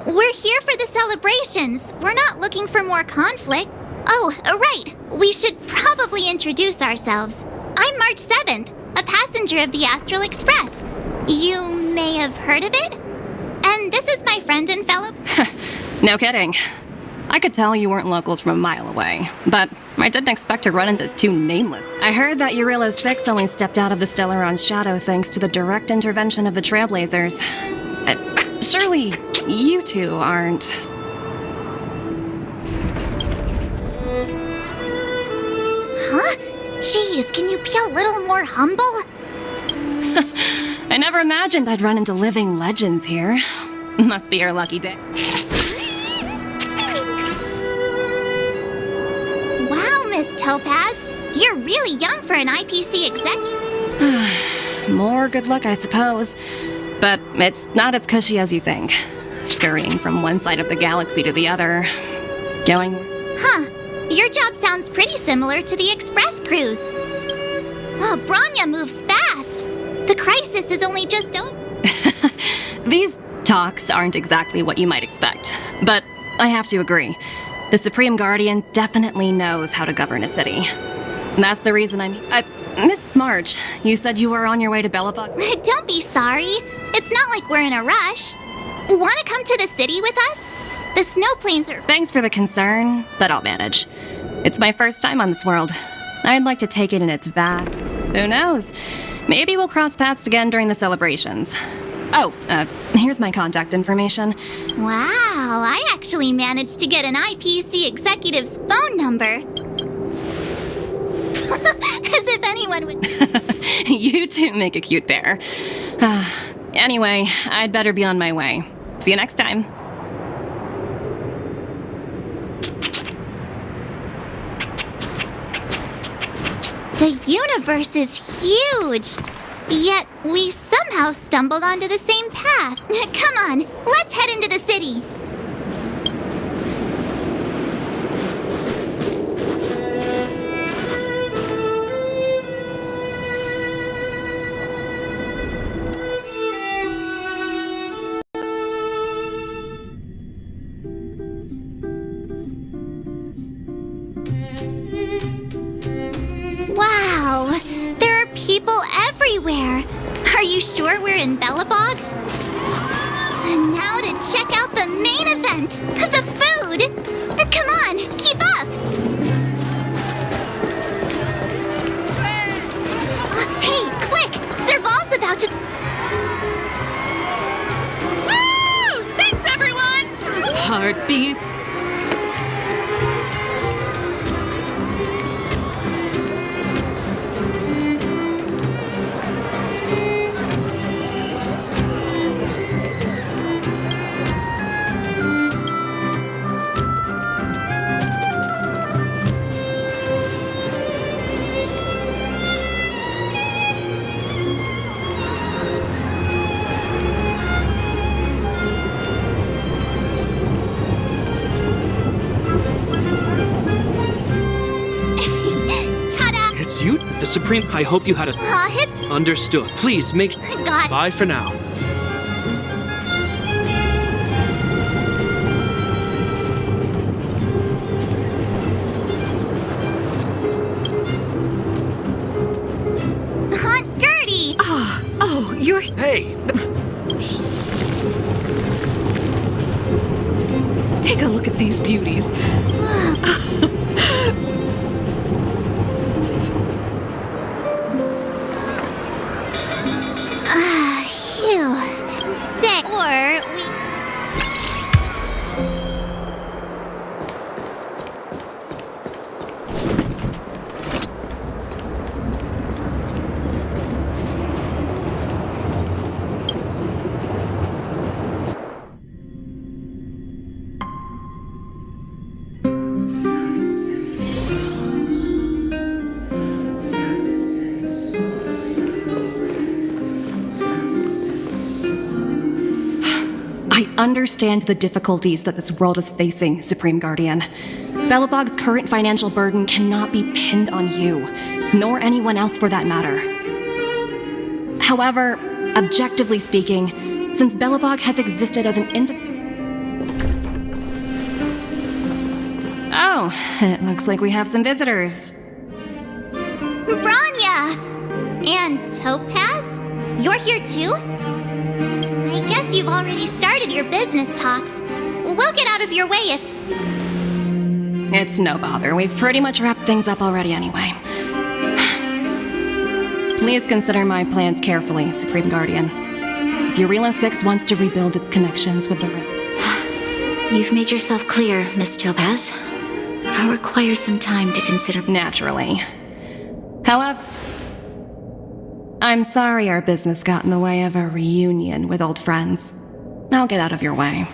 We're here for the celebrations. We're not looking for more conflict. Oh, right. We should probably introduce ourselves. I'm March 7th, a passenger of the Astral Express. You may have heard of it? And this is my friend and fellow... No kidding. I could tell you weren't locals from a mile away, but I didn't expect to run into 2 nameless. I heard that Eurylo 6 only stepped out of the Stellaron's shadow thanks to the direct intervention of the Trailblazers. Surely, you 2 aren't... Huh? Jeez, can you be a little more humble? I never imagined I'd run into living legends here. Must be your lucky day. Wow, Miss Topaz. You're really young for an IPC executive. More good luck, I suppose. But it's not as cushy as you think. Scurrying from one side of the galaxy to the other. Going... Huh. Your job sounds pretty similar to the Express cruise. Oh, Branya moves fast. The crisis is only just over. These talks aren't exactly what you might expect. But I have to agree. The Supreme Guardian definitely knows how to govern a city. That's the reason I'm... Miss March, you said you were on your way to Belobog? Don't be sorry. It's not like we're in a rush. Want to come to the city with us? The snowplanes are... Thanks for the concern, but I'll manage. It's my first time on this world. I'd like to take it in its vast... Who knows? Maybe we'll cross paths again during the celebrations. Oh, here's my contact information. Wow, I actually managed to get an IPC executive's phone number. As if anyone would... You 2 make a cute pair. Anyway, I'd better be on my way. See you next time. The universe is huge, yet we somehow stumbled onto the same path. Come on, let's head into the city. Wow, there are people everywhere. Are you sure we're in Belobog? And now to check out the main event, the food. Come on, keep up. Hey, quick, Serval's about to... Woo! Thanks, everyone! Heartbeats. cute? The Supreme, I hope you had a... It's... Understood. Please make... God. Bye for now. Aunt Gertie! Oh, you're... Hey! Take a look at these beauties. Phew. Sick. Or we... Understand the difficulties that this world is facing, Supreme Guardian. Belobog's current financial burden cannot be pinned on you, nor anyone else for that matter. However, objectively speaking, since Belobog has existed as an Oh, it looks like we have some visitors. Branya! And Topaz? You're here too? I guess you've already started your business talks. We'll get out of your way if... It's no bother. We've pretty much wrapped things up already anyway. Please consider my plans carefully, Supreme Guardian. If Eurelo 6 wants to rebuild its connections with the rest... You've made yourself clear, Miss Topaz. I'll require some time to consider... Naturally. However... I'm sorry our business got in the way of a reunion with old friends. I'll get out of your way.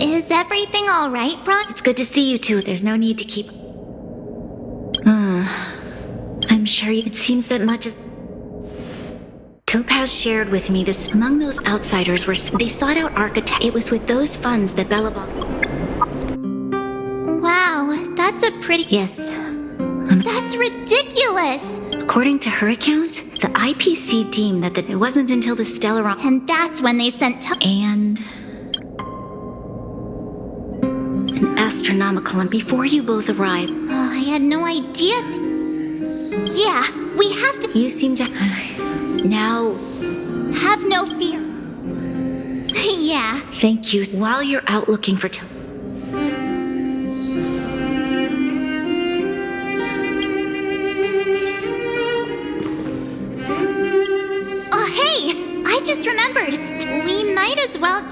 Is everything all right, Bron? It's good to see you two. There's no need to keep... I'm sure it seems that much of... Topaz shared with me this among those outsiders were... They sought out architect. It was with those funds that Belobog... Wow, that's a pretty... Yes. That's ridiculous! According to her account, the IPC deemed that it wasn't until the Stellaron... And that's when they sent And... an astronomical, and before you both arrived... Oh, I had no idea... Yeah, we have to... You seem to... Now... Have no fear. Yeah. Thank you. While you're out looking for... Oh, hey! I just remembered. We might as well...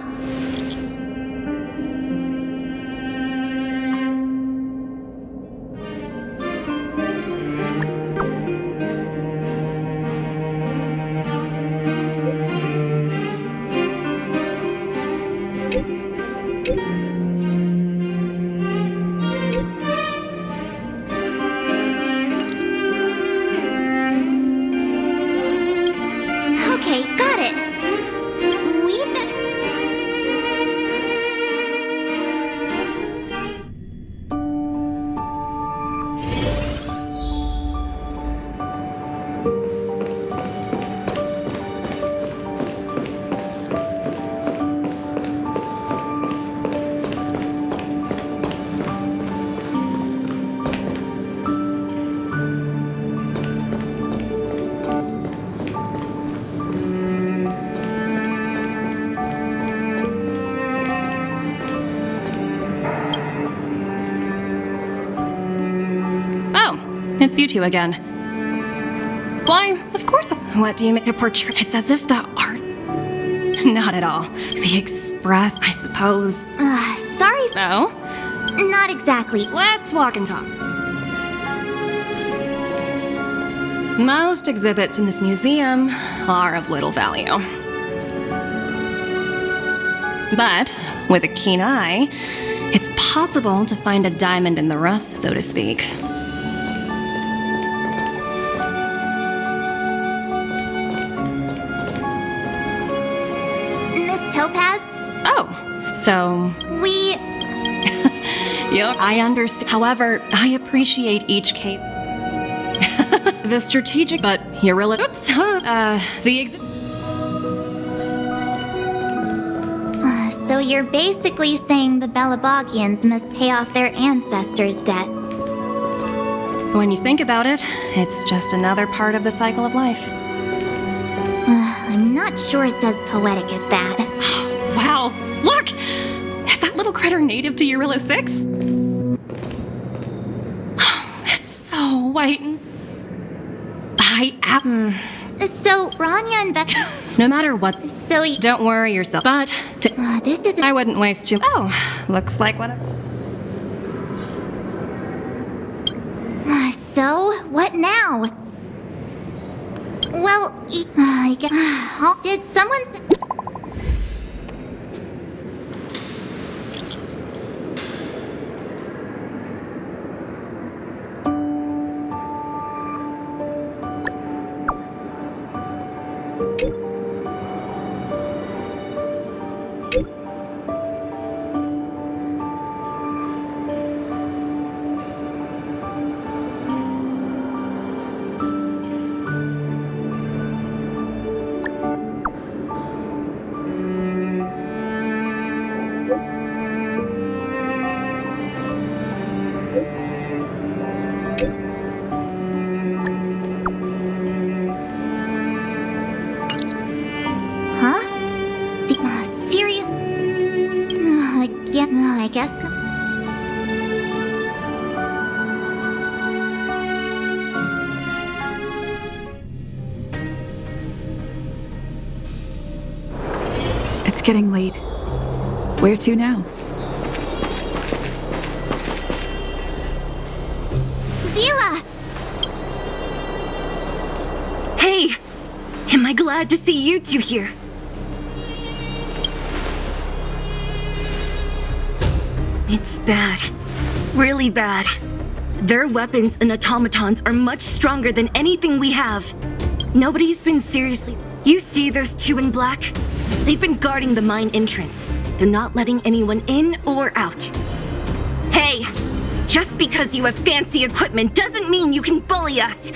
Okay, got it. We better... It's you two again. Why, of course. What do you make a portrait? It's as if the art... Not at all. The express, I suppose. Sorry. No? Not exactly. Let's walk and talk. Most exhibits in this museum are of little value. But, with a keen eye, it's possible impossible to find a diamond in the rough, so to speak. Miss Topaz? Oh, so... We... Yep, I understand. However, I appreciate each case. The strategic, but irrelevant. Oops, So you're basically saying the Belabogians must pay off their ancestors' debts. When you think about it, it's just another part of the cycle of life. I'm not sure it's as poetic as that. Wow, look! Is that little critter native to Eurillo 6? It's so white and... So, Rania and Beck... No matter what, so you... Don't worry yourself, but... this is... I wouldn't waste too... Oh, looks like one of... So, what now? Well, I guess... Did someone... Serious? Again, I guess... It's getting late. Where to now? Zila! Hey! Am I glad to see you two here? It's bad. Really bad. Their weapons and automatons are much stronger than anything we have. Nobody's been seriously... You see those two in black? They've been guarding the mine entrance. They're not letting anyone in or out. Hey! Just because you have fancy equipment doesn't mean you can bully us!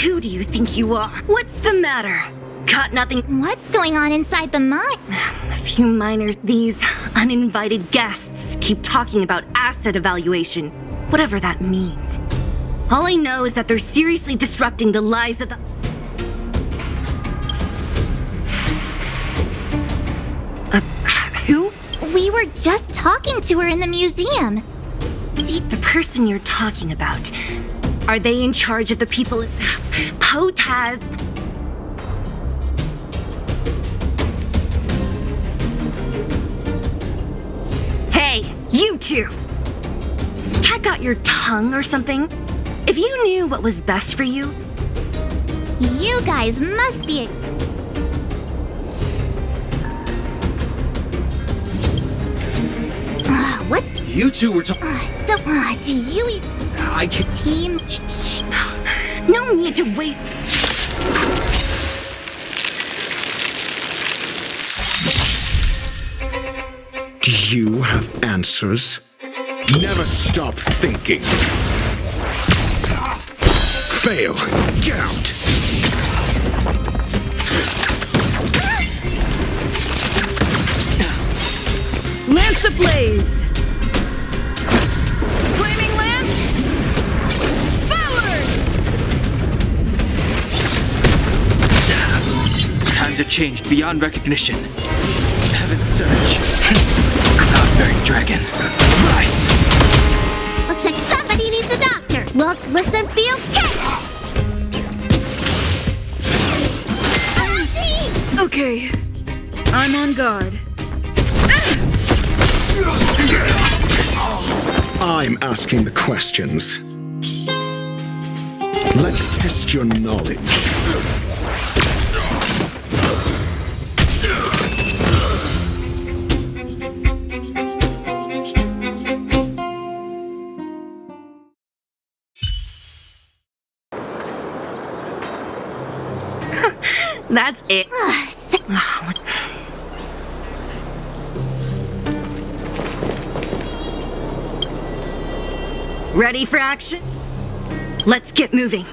Who do you think you are? What's the matter? Got nothing? What's going on inside the mine? A few miners, these uninvited guests, keep talking about asset evaluation, whatever that means. All I know is that they're seriously disrupting the lives of the... Who? We were just talking to her in the museum. The person you're talking about, are they in charge of the people in... Potaz... Hey, you two! Cat got your tongue or something? If you knew what was best for you... You guys must be... What's... You two were talking... do you... I can't... Team... No need to waste... Do you have answers? Never stop thinking. Fail. Get out. Lance ablaze! Flaming lance! Forward! Times have changed beyond recognition. Heaven surge. Cloud-bearing dragon. Rise! Looks like somebody needs a doctor. Look, listen, feel, catch! Okay. I'm on guard. I'm asking the questions. Let's test your knowledge. That's it. Ready for action? Let's get moving.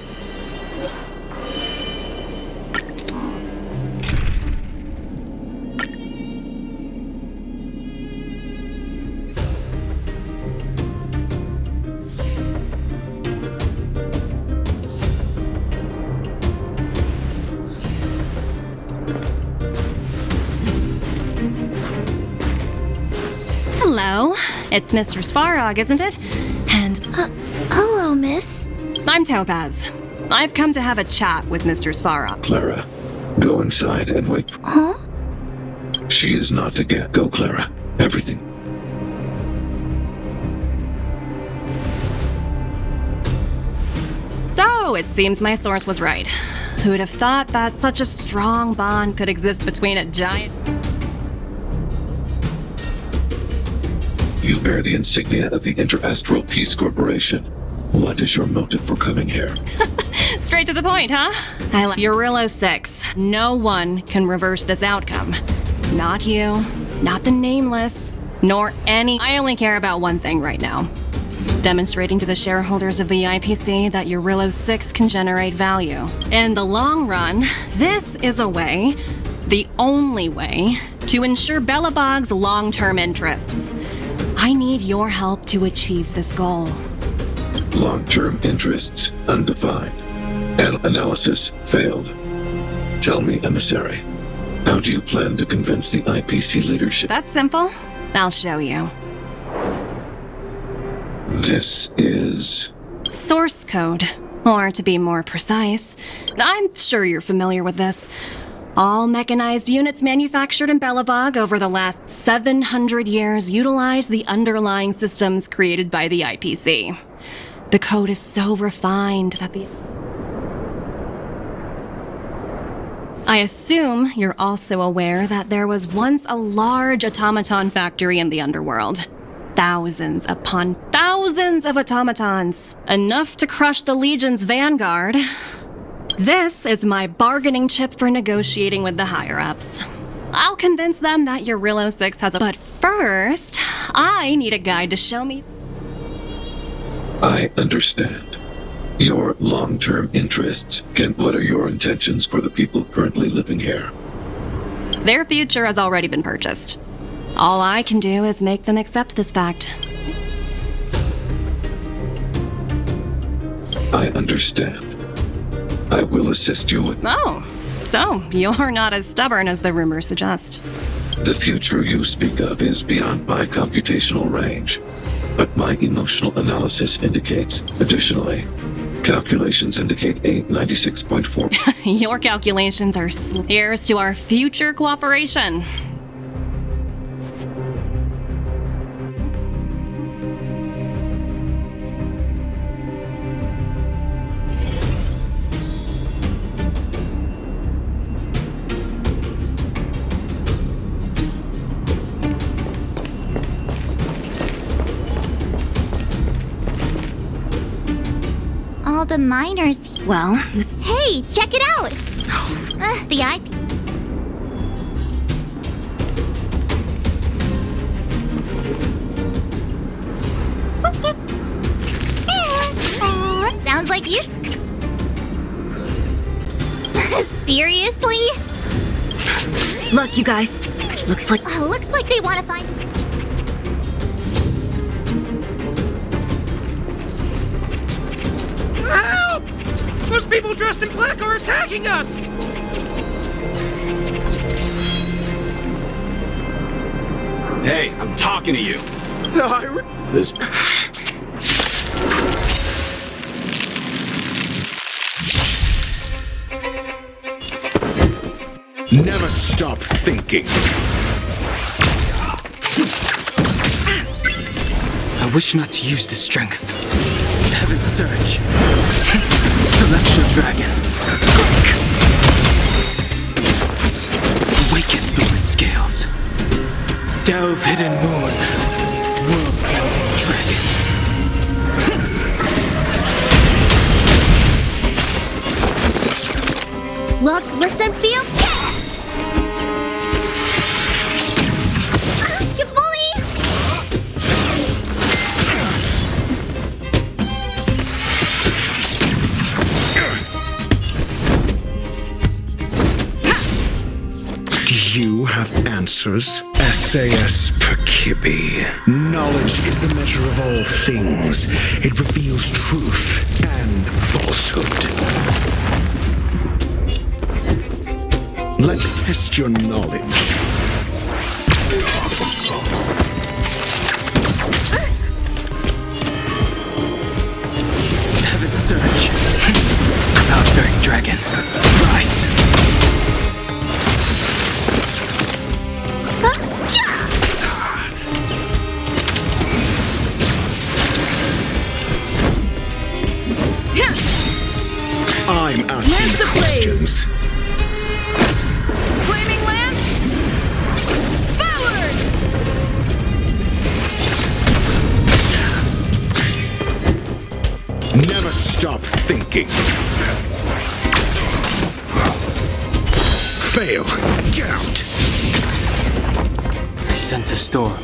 Hello, it's Mr. Svarog, isn't it? And hello, miss. I'm Topaz. I've come to have a chat with Mr. Svarog. Clara, go inside and wait. Huh? She is not to get. Go, Clara. Everything. So, it seems my source was right. Who'd have thought that such a strong bond could exist between a giant... You bear the insignia of the Interastral Peace Corporation. What is your motive for coming here? Straight to the point, huh? Eurillo 6. No one can reverse this outcome. Not you, not the Nameless, nor any... I only care about one thing right now. Demonstrating to the shareholders of the IPC that Eurillo 6 can generate value. In the long run, this is a way, the only way, to ensure Belobog's long-term interests. I need your help to achieve this goal. Long-term interests undefined. Analysis failed. Tell me, emissary, how do you plan to convince the IPC leadership? That's simple. I'll show you. This is... source code. Or to be more precise, I'm sure you're familiar with this. All mechanized units manufactured in Belobog over the last 700 years utilize the underlying systems created by the IPC. The code is so refined that I assume you're also aware that there was once a large automaton factory in the underworld. Thousands upon thousands of automatons. Enough to crush the Legion's vanguard. This is my bargaining chip for negotiating with the higher-ups. I'll convince them that Eurillo 6 has a... But first, I need a guide to show me... I understand. Your long-term interests. What are your intentions for the people currently living here? Their future has already been purchased. All I can do is make them accept this fact. I understand. I will assist you with... Oh, so you're not as stubborn as the rumors suggest. The future you speak of is beyond my computational range, but my emotional analysis indicates, additionally, calculations indicate a 96.4... Your calculations are here's to our future cooperation. All the miners... Well, Hey, check it out! The IP... Sounds like you... Seriously? Look, you guys. Looks like they want to find... Help! Those people dressed in black are attacking us! Hey, I'm talking to you. This... Never stop thinking. I wish not to use the strength. Heaven surge. Celestial dragon. Awaken fluid scales. Delve hidden moon. World cleansing dragon. Look, listen, feel... answers. Essayus Percipi. Knowledge is the measure of all things. It reveals truth and falsehood. Let's test your knowledge. Heaven's Surge. Outbearing Dragon. Rise. I'm asking the questions. Flaming Lance! Forward! Never stop thinking. Fail. Get out. I sense a storm.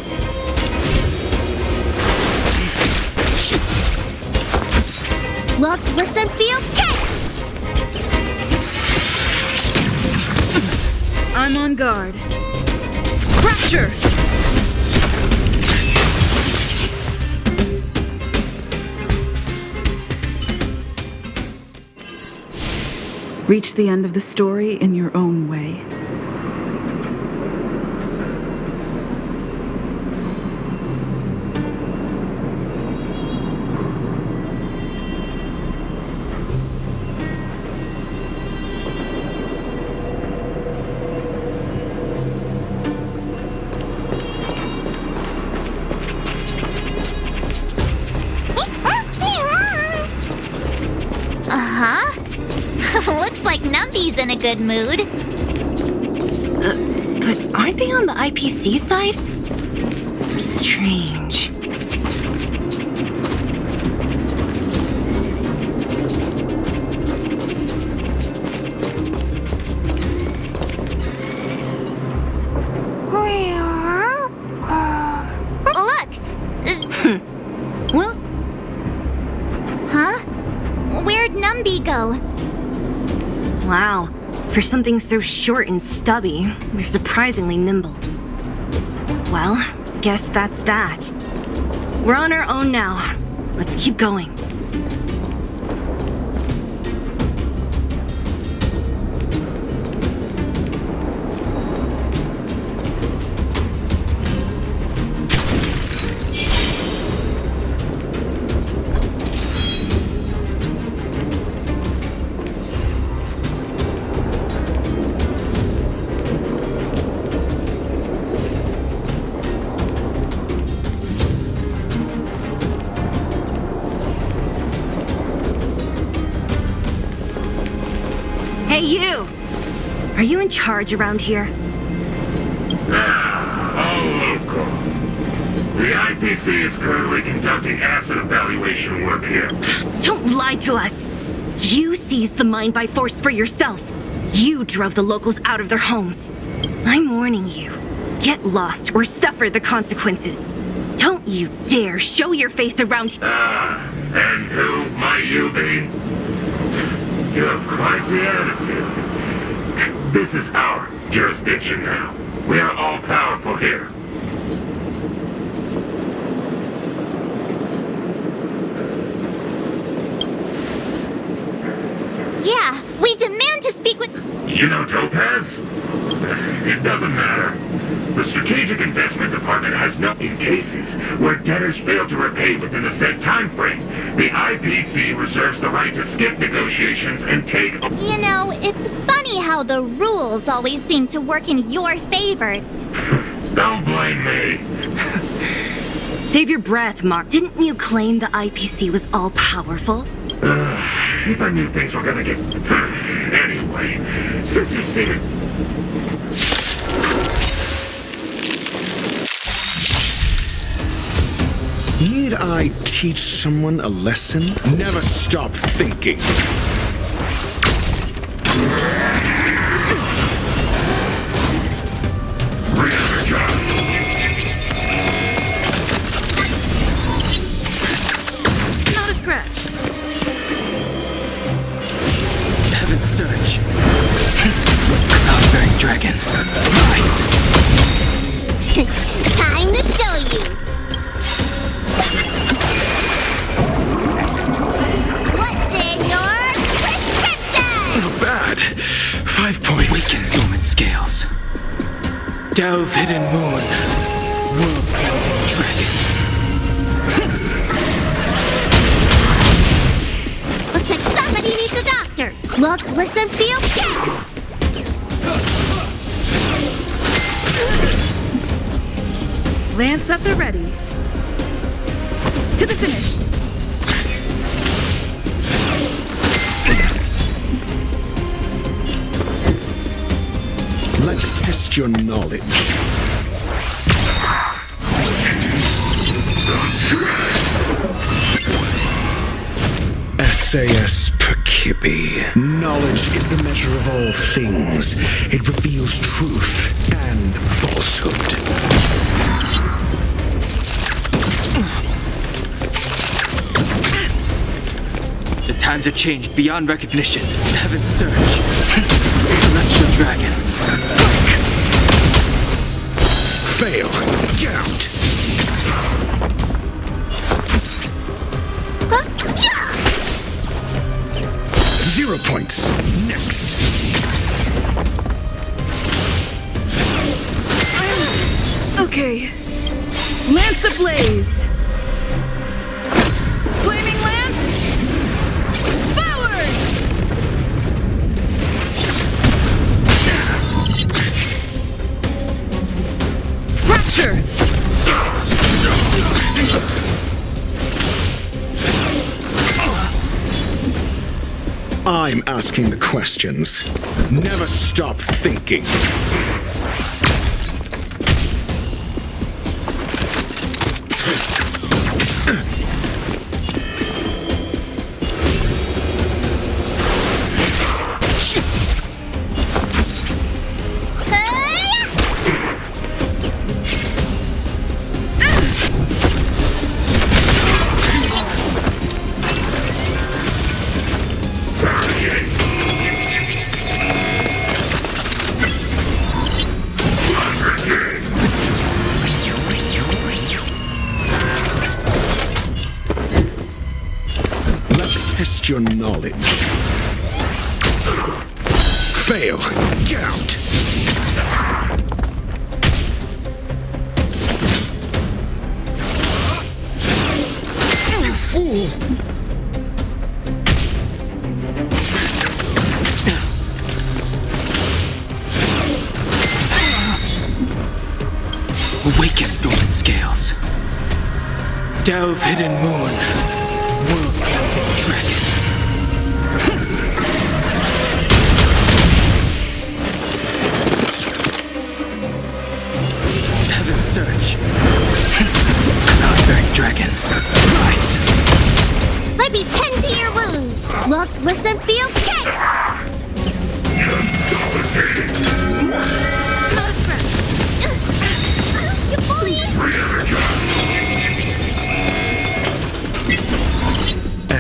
Look, listen, feel, catch! I'm on guard. Fracture! Reach the end of the story in your own way. Looks like Numby's in a good mood. But aren't they on the IPC side? Strange. Look! Well... Huh? Where'd Numby go? Wow. For something so short and stubby, they're surprisingly nimble. Well, guess that's that. We're on our own now. Let's keep going. Hey, you! Are you in charge around here? All local. The IPC is currently conducting asset evaluation work here. Don't lie to us! You seized the mine by force for yourself. You drove the locals out of their homes. I'm warning you. Get lost or suffer the consequences. Don't you dare show your face around... And who might you be? You have quite the attitude. This is our jurisdiction now. We are all powerful here. Yeah, we demand to speak with... You know Topaz? It doesn't matter. The Strategic Investment Department has no... In cases where debtors fail to repay within the set time frame, the IPC reserves the right to skip negotiations and take... You know, it's funny how the rules always seem to work in your favor. Don't blame me. Save your breath, Mark. Didn't you claim the IPC was all-powerful? If I knew things were gonna get... Anyway, since you've seen it... Need I teach someone a lesson? Never stop thinking. It's not a scratch. Heaven's Surge. Outbearing Dragon. Rise. Delve hidden moon, world cleansing dragon. Looks like somebody needs a doctor. Look, listen, feel, get! Lance at the ready. To the finish. Let's test your knowledge. SAS Perkibi. Knowledge is the measure of all things. It reveals truth and falsehood. The times have changed beyond recognition. Heaven's surge. Celestial dragon. Fail. Get out. 0 points. Next. Okay. Lance ablaze. Flaming lance. Forward. Fracture. I'm asking the questions. Never stop thinking. Test your knowledge. Fail. Get out. You fool. Awaken dormant scales. Delve hidden moon. World cleansing dragon. Heaven's surge. Cloud-bearing dragon. Rise. Let me tend to your wounds. Look, listen, feel, get! You bully!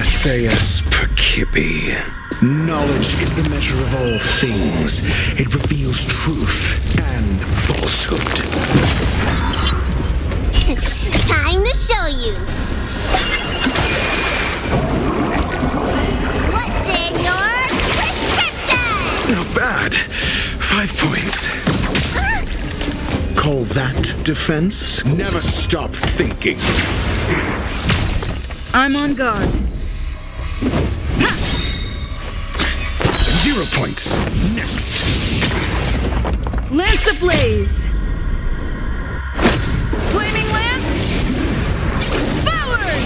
SAS Perkibi. Knowledge is the measure of all things. It reveals truth and falsehood. Time to show you. What's in your prescription? Not bad. 5 points. Call that defense? Never stop thinking. I'm on guard. 0 points. Next. Lance ablaze. Flaming lance. Forward.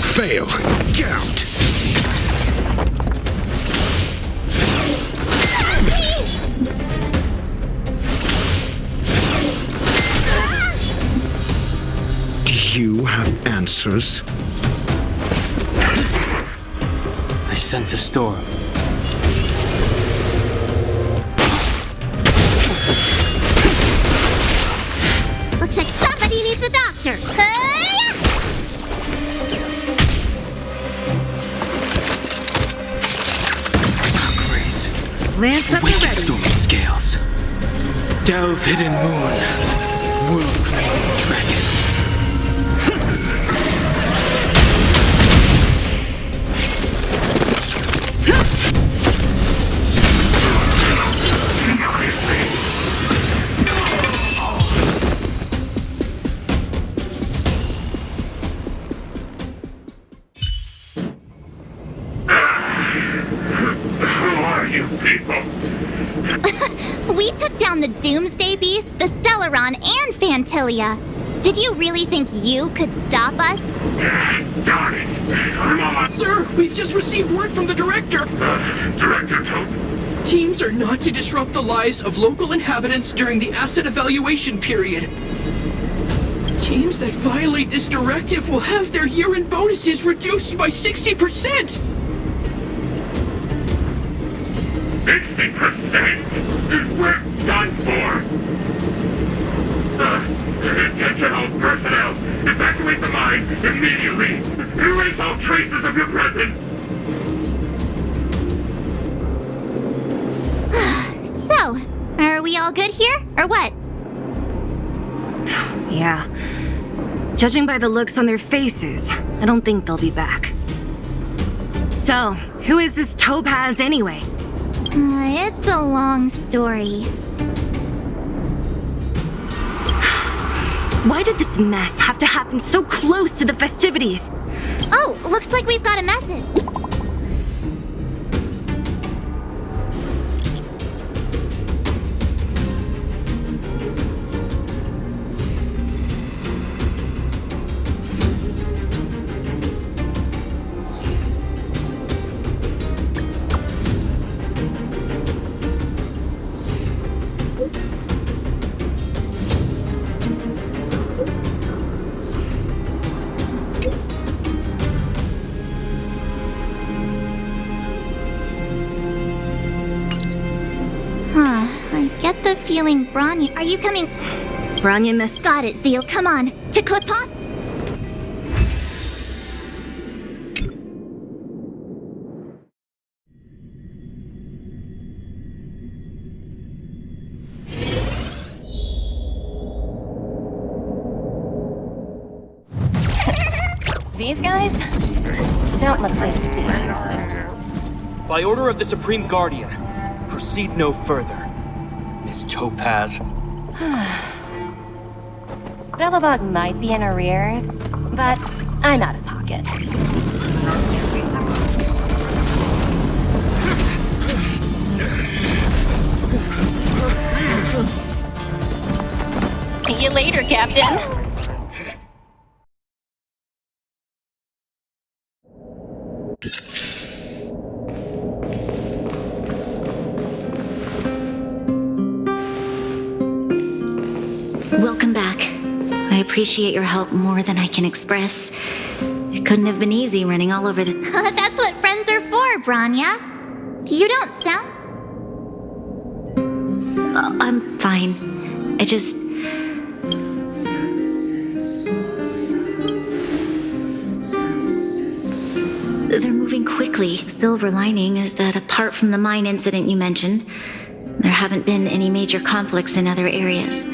Fail. Get out. Do you have answers? I sense a storm. Looks like somebody needs a doctor. Valkyries. Lance at the ready. Dormant scales. Delve hidden moon. World cleansing dragon. down the Doomsday Beast, the Stellaron, and Phantilia. Did you really think you could stop us? Darn it! Come on! Sir, we've just received word from the director. Director Tope? Teams are not to disrupt the lives of local inhabitants during the asset evaluation period. Teams that violate this directive will have their year-end bonuses reduced by 60%! 60%? We're done for! Attention all personnel! Evacuate the mine immediately! Erase all traces of your presence! So, are we all good here, or what? Yeah. Judging by the looks on their faces, I don't think they'll be back. So, who is this Topaz anyway? It's a long story. Why did this mess have to happen so close to the festivities? Oh, looks like we've got a message. Feeling Bronya. Are you coming? Bronya missed. Got it, Zeal. Come on. To clip off. These guys don't look pleased to see us. By order of the Supreme Guardian, proceed no further. Miss Topaz. Billabug might be in arrears, but I'm out of pocket. See you later, Captain. Welcome back. I appreciate your help more than I can express. It couldn't have been easy running all over the... That's what friends are for, Bronya. You don't sound... I'm fine. I just... They're moving quickly. Silver lining is that apart from the mine incident you mentioned, there haven't been any major conflicts in other areas.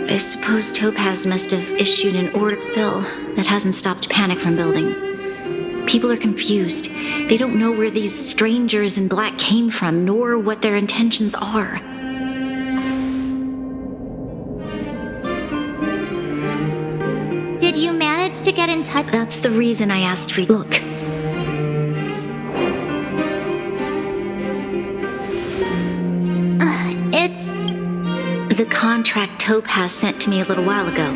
I suppose Topaz must have issued an order still. That hasn't stopped panic from building. People are confused. They don't know where these strangers in black came from, nor what their intentions are. Did you manage to get in touch? That's the reason I asked for... Look. The contract Topaz sent to me a little while ago.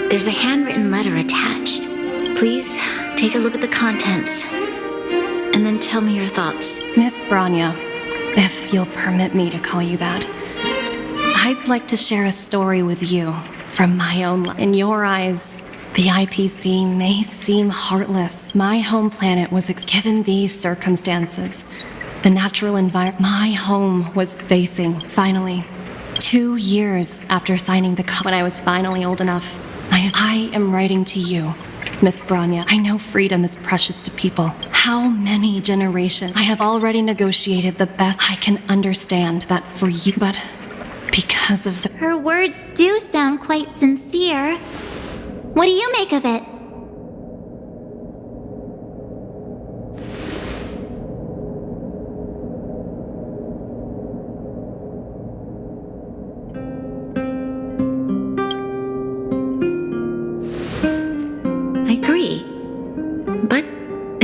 There's a handwritten letter attached. Please take a look at the contents, and then tell me your thoughts. Miss Bronya, if you'll permit me to call you that, I'd like to share a story with you from my own life. In your eyes, the IPC may seem heartless. My home planet was given these circumstances. The natural environment my home was facing, finally. 2 years after signing the when I was finally old enough, I am writing to you, Miss Bronya. I know freedom is precious to people. How many generations? I have already negotiated the best I can understand that for you, but because of the... Her words do sound quite sincere. What do you make of it?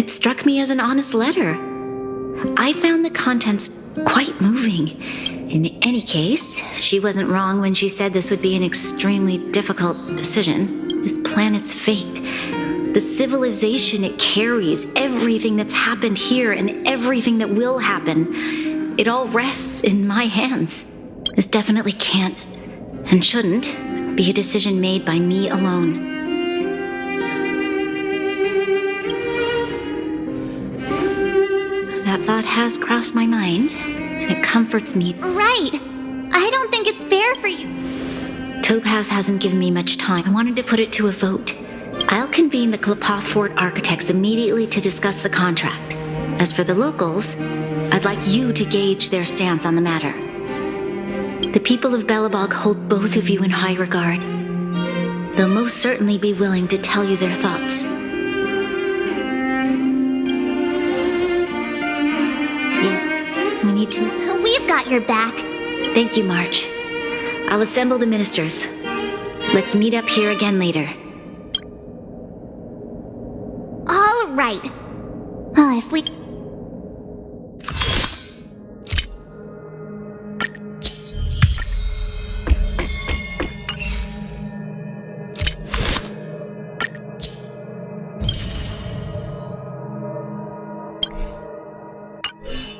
Struck me as an honest letter. I found the contents quite moving. In any case, she wasn't wrong when she said this would be an extremely difficult decision. This planet's fate, the civilization it carries, everything that's happened here and everything that will happen, it all rests in my hands. This definitely can't and shouldn't be a decision made by me alone. That thought has crossed my mind, and it comforts me. Right. I don't think it's fair for you. Topaz hasn't given me much time. I wanted to put it to a vote. I'll convene the Klapoth Fort architects immediately to discuss the contract. As for the locals, I'd like you to gauge their stance on the matter. The people of Belobog hold both of you in high regard. They'll most certainly be willing to tell you their thoughts. Yes, we need to... We've got your back. Thank you, March. I'll assemble the ministers. Let's meet up here again later. All right. Oh, if we...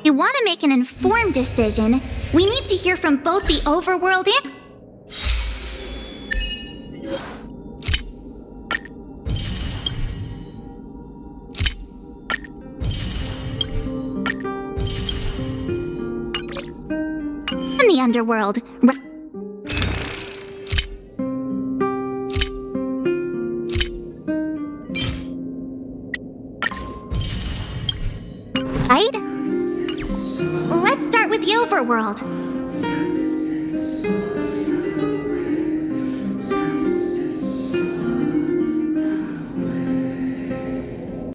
you want to make an informed decision, we need to hear from both the overworld and... and the underworld. Right? Let's start with the overworld.